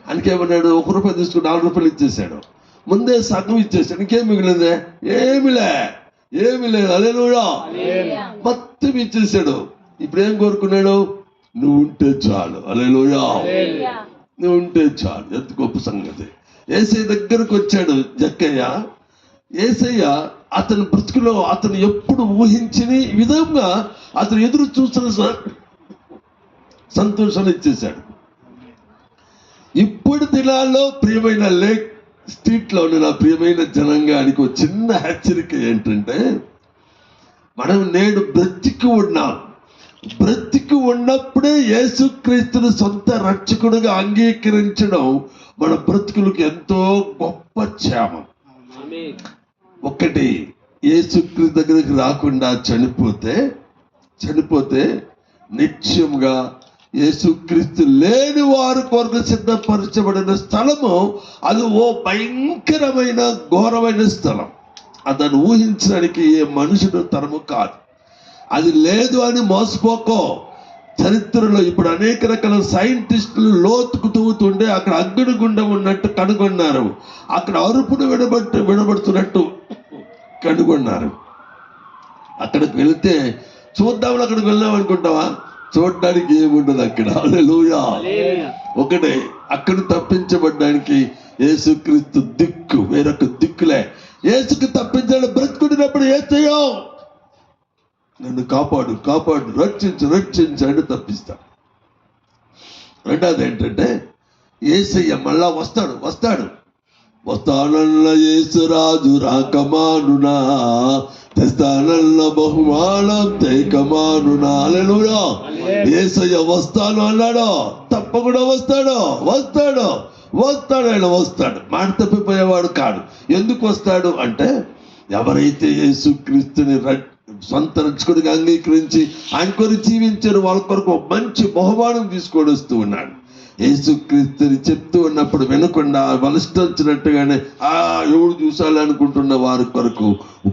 అందుకేమన్నాడు, ₹1 తీసుకుని ₹4 ఇచ్చేసాడు. ముందే సగం ఇచ్చేసాడు. ఇంకేం మిగిలిందే? ఏమి లేదు. హల్లెలూయా. మొత్తం ఇచ్చేసాడు. ఇప్పుడు ఏం కోరుకున్నాడు? నువ్వు ఉంటే చాలు. హల్లెలూయా. నువ్వు ఉంటే చాలు. ఎంత గొప్ప సంగతి. యేసయ్య దగ్గరకు వచ్చాడు జక్కయ్య. యేసయ్య అతని బ్రతుకులో అతను ఎప్పుడు ఊహించని విధంగా అతను ఎదురు చూస్తున్న సంతోషాన్ని ఇచ్చేశాడు. ఇప్పుడు దినాల్లో ప్రియమైన స్ట్రీట్లో ఉన్న నా ప్రియమైన జనాంగానికి ఒక చిన్న హెచ్చరిక ఏంటంటే, మనం నేడు బ్రతికి ఉన్నాం. బ్రతికి ఉన్నప్పుడే యేసుక్రీస్తుని సొంత రక్షకుడిగా అంగీకరించడం మన బ్రతుకులకు ఎంతో గొప్ప క్షేమం. ఒకటి, యేసుక్రీస్తు దగ్గరికి రాకుండా చనిపోతే నిత్యంగా యేసుక్రీస్తు లేని వారి కొరకు సిద్ధపరచబడిన స్థలము, అది ఓ భయంకరమైన ఘోరమైన స్థలం. అతను ఊహించడానికి ఏ మనుషుడు తరము కాదు. అది లేదు అని మోసపోకో. చరిత్రలో ఇప్పుడు అనేక రకాల సైంటిస్టులు లోతుకు తవ్వుతుండే అక్కడ అగ్నిగుండం ఉన్నట్టు కనుగొన్నారు. అక్కడ అరుపుడు వినబడుతున్నట్టు కనుగొన్నారు. అక్కడికి వెళితే చూద్దామని అక్కడికి వెళ్ళాం అనుకుంటావా? చూడడానికి ఏముండదు అక్కడ. హల్లెలూయా. ఒకటే, అక్కడ తప్పించబడ్డానికి యేసుక్రీస్తు దిక్కు, వేరొక దిక్కులే. యేసుకు తప్పించాడు. బ్రతుకుడినప్పుడు యేసయ్యా నన్ను కాపాడు, రక్షించు అంటే తప్పిస్తాడు. రెండోది ఏంటంటే, యేసయ్య మళ్ళా వస్తానన్న యేసురాజు రాకమానునా, తెస్తానన్న బహుమానం తేకమానునా. హల్లెలూయా. యేసయ్య వస్తాను అన్నాడు, తప్పకుండా వస్తాడు. ఆయన వస్తాడు. మాట తప్పిపోయేవాడు కాదు. ఎందుకు వస్తాడు అంటే, ఎవరైతే యేసుక్రీస్తుని సొంత రక్షకుడిగా అంగీకరించి ఆయన కొరకు జీవించారు, వాళ్ళ కొరకు మంచి బహుమానం తీసుకొని వస్తూ ఉన్నాడు. యేసుక్రీస్తుని చెప్తూ ఉన్నప్పుడు వినకుండా వలిష్టొచ్చినట్టుగానే ఎవడు చూసాలి అనుకుంటున్న వారి కొరకు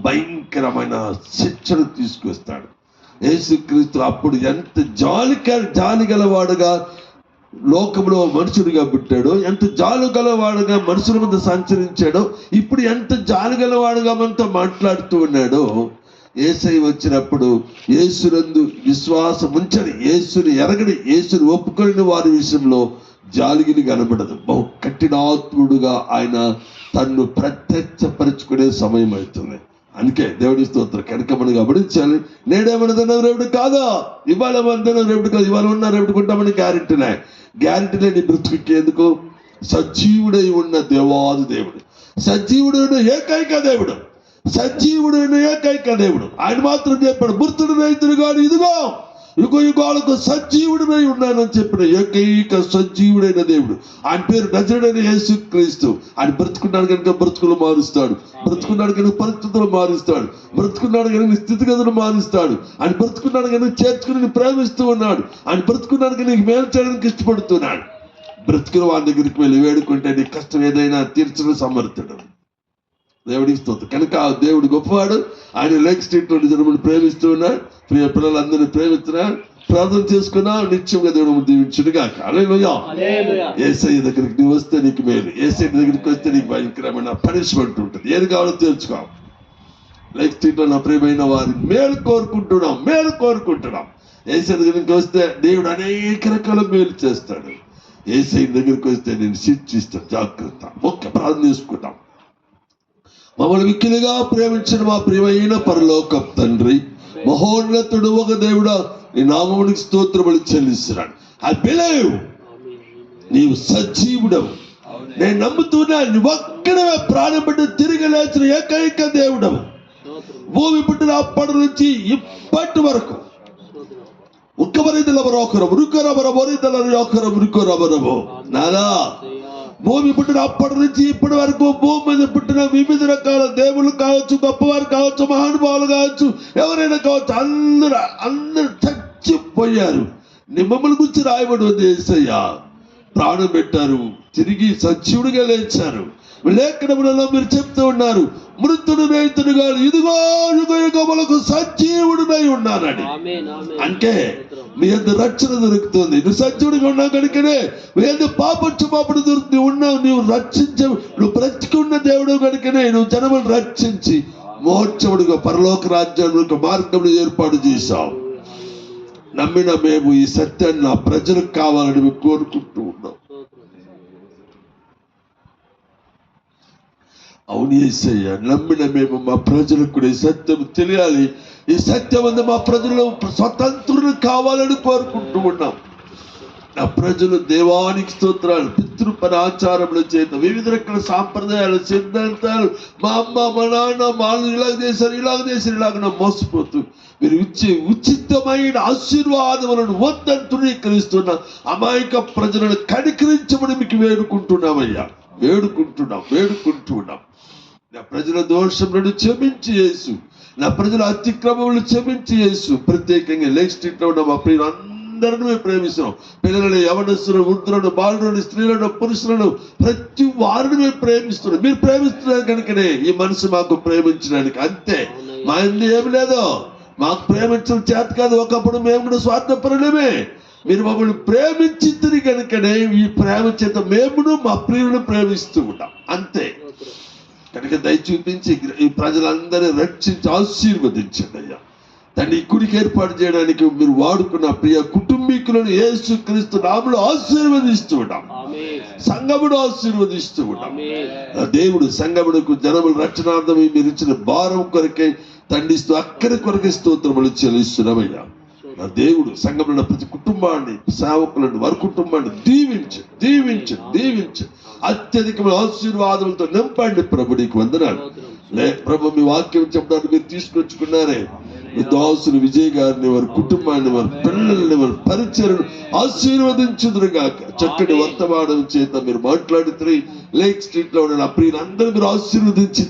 భయంకరమైన శిక్షను తీసుకొస్తాడు. యేసుక్రీస్తు అప్పుడు ఎంత జాలి గలవాడుగా లోకంలో మనుషుడిగా పుట్టాడో, ఎంత జాలి గలవాడుగా మనుషుల మీద సంచరించాడో, ఇప్పుడు ఎంత జాలి గలవాడుగా మనతో మాట్లాడుతూ ఉన్నాడో. యేసయ్య వచ్చినప్పుడు యేసునందు విశ్వాసం ఉంచని, యేసుని ఎరగని, యేసుని ఒప్పుకొని వారి విషయంలో జాలిగిని కనబడదు. బహు కఠినాత్ముడుగా ఆయన తన్ను ప్రత్యక్షపరుచుకునే సమయం అవుతుంది. అందుకే దేవుడి స్తోత్రం. కనుక మనం గమనించాలి. నేడేమన్నదన్నా రేపుడు కాదా, ఇవాళ ఏమన్నా రేపుడు కాదు, ఇవాళ ఉన్నా రేపుడు కొంటామని గ్యారెంటీ లేని బ్రతుకు ఎందుకు? సజీవుడై ఉన్న దేవాది దేవుడు, సజీవుడైన ఏకైక దేవుడు, ఆయన మాత్రం చెప్పాడు, మృతుడు రైతుడు కాదు, ఇదిగో యుగాలకు సజీవుడినై ఉన్నానని చెప్పిన ఏకైక సజీవుడైన దేవుడు. ఆయన పేరు నజరుడైన యేసుక్రీస్తు. ఆయన బ్రతుకున్నాడు కనుక బ్రతుకులు మారుస్తాడు, బ్రతుకున్నాడు కనుక పరిస్థితులు మారుస్తాడు, బ్రతుకున్నాడు కనుక స్థితిగతులు మారుస్తాడు. ఆయన బ్రతుకున్నాడు కనుక చేర్చుకుని ప్రేమిస్తూ ఉన్నాడు. ఆయన బ్రతుకున్నాడు కనుక మేలు చేయడానికి ఇష్టపడుతున్నాడు. బ్రతుకుని వారి దగ్గరికి వెళ్ళి వేడుకుంటే నీ కష్టం ఏదైనా తీర్చడం సమర్థుడు. దేవుడికి స్తోత్రం. కనుక దేవుడు గొప్పవాడు. ఆయన లేక్ స్ట్రీట్ లో జనములు ప్రేమిస్తూ ఉన్నాడు. ప్రియ పిల్లలందరినీ ప్రేమిస్తున్నాడు. ప్రార్థన చేసుకున్నా నిత్యంగా దేవుడు దీవించుడుగా. హల్లెలూయా. యేసయ్య దగ్గరికి నువ్వు వస్తే నీకు మేలు, యేసయ్య దగ్గరికి వస్తే నీకు భయంకరమైన పనిష్మెంట్ ఉంటుంది. ఏది కావాలో తెలుసుకో. లేక్ స్ట్రీట్ లో నా ప్రియమైన వారి మేలు కోరుకుంటున్నాం. యేసయ్య దగ్గరికి వస్తే దేవుడు అనేక రకాల మేలు చేస్తాడు. యేసయ్య దగ్గరికి వస్తే నేను శిక్షిస్తాను. జాగ్రత్త. ఒక్క ప్రార్థన చేసుకుంటాం. మమ్మల్ని మిక్కిలిగా ప్రేమించిన మా ప్రియమైన పరలోక తండ్రి, మహోన్నతుడు ఒక దేవుడా, నీ నామమునికి స్తోత్రములు చెల్లిస్తున్నాడు. ఐ బిలీవ్ నీవు సజీవుడవు. నేను నమ్ముతున్నా నువ్వు ఒక్కడవే ప్రాణం పెట్టి తిరిగి లేచిన ఏకైక దేవుడవు. భూమి పుట్టిన అప్పటి నుంచి ఇప్పటి వరకు నానా భూమి పుట్టిన అప్పటి నుంచి ఇప్పటి వరకు భూమి మీద పుట్టిన వివిధ రకాల దేవుళ్ళు కావచ్చు, గొప్పవారు కావచ్చు, మహానుభావులు కావచ్చు, ఎవరైనా కావచ్చు, అందరూ చచ్చిపోయారు. నిమ్మల గురించి రాయబడి ఉంది. యేసయ్య ప్రాణం పెట్టారు, తిరిగి సజీవుడిగా లేచారు. లేఖనములలో మీరు చెప్తూ ఉన్నారు, మృతుడు రైతుడు కాదు, ఇదిగో యుగములకు సజీవుడినై ఉన్నానని. అంటే మీ అంత రక్షణ దొరుకుతుంది. నువ్వు సజీవుడిగా ఉన్నావు కనుకనే మీ అంత పాపడు దొరుకుతుంది. ఉన్నావు, నువ్వు నువ్వు బ్రతికున్న దేవుడు కనుకనే నువ్వు జనములు రక్షించి మోక్షముడిగా పరలోక రాజ్యానికి మార్గంలో ఏర్పాటు చేశావు. నమ్మిన మేము ఈ సత్యాన్ని నా ప్రజలకు కావాలని మేము కోరుకుంటూ ఉన్నాం. అవును యేసయ్య, నమ్మిన మేము మా ప్రజలకు కూడా ఈ సత్యం తెలియాలి. ఈ సత్యం అంతా మా ప్రజలు స్వతంత్రులు కావాలని కోరుకుంటూ ఉన్నాం. నా ప్రజలు దేవానికి స్తోత్రాలు, పితృపర ఆచారముల చేత వివిధ రకాల సాంప్రదాయాలు, సిద్ధాంతాలు, మా అమ్మ మా నాన్న వాళ్ళు ఇలాగ చేశారు ఇలాగ మోసపోతూ మీరు ఇచ్చే ఉచితమైన ఆశీర్వాదములను వద్దని అమాయక ప్రజలను కనికరించమని మీకు వేడుకుంటున్నామయ్యా. వేడుకుంటున్నాం. నా ప్రజల దోషములను క్షమించి యేసు, నా ప్రజల అతిక్రమములను క్షమించి యేసు. ప్రత్యేకంగా లేక్ స్ట్రీట్ లో ఉన్న మా ప్రియులు అందరిని మేము ప్రేమిస్తున్నాం. పిల్లలను, యవనస్తులను, వృద్ధులను, బాలులను, స్త్రీలను, పురుషులను, ప్రతి వారిని మేము ప్రేమిస్తున్నాం. మీరు ప్రేమిస్తున్నారు కనుకనే ఈ మనసు మాకు ప్రేమించడానికి. అంతే, మా ఇందు ఏమి లేదు. మాకు ప్రేమించడం చేత కాదు. ఒకప్పుడు మేము కూడా స్వార్థపరులమే. మీరు మమ్మల్ని ప్రేమించింది కనుకనే ఈ ప్రేమ చేత మేమును మా ప్రియులను ప్రేమిస్తూ ఉంటాం. అంతే కనుక దయ చూపించి ఈ ప్రజలందరినీ రక్షించి ఆశీర్వదించండి అయ్యా. తండ్రి కుడికి ఏర్పాటు చేయడానికి మీరు వాడుకున్న ప్రియ కుటుంబీకులను యేసుక్రీస్తు నామములో ఆశీర్వదిస్తూ ఉంటాం. సంఘమును ఆశీర్వదిస్తూ ఉంటాం. దేవుడు సంఘమునకు జనముల రక్షణార్థం మీరు ఇచ్చిన భారం కొరకే తండ్రిస్తూ అక్కడి కొరకే స్తోత్రములు చెల్లిస్తున్నామయ్యా. నా దేవుడు సంఘంలో ప్రతి కుటుంబాన్ని, సేవకులను, వారి కుటుంబాన్ని దీవించు అత్యధికమైన ఆశీర్వాదములతో నింపండి ప్రభు. నీకు వందనాలు. ప్రభు, మీ వాక్యం చెప్పడానికి మీరు తీసుకొచ్చుకున్నారే మీ దాసులు విజయ్ గారిని, వారి కుటుంబాన్ని, వారి పిల్లల్ని, వారి పరిచయను ఆశీర్వదించుదురుగాక. చక్కటి వర్తమానం చేత మీరు మాట్లాడుతున్న లేక్ స్ట్రీట్ లో ఉన్న నా ప్రియులందరూ మీరు ఆశీర్వదించి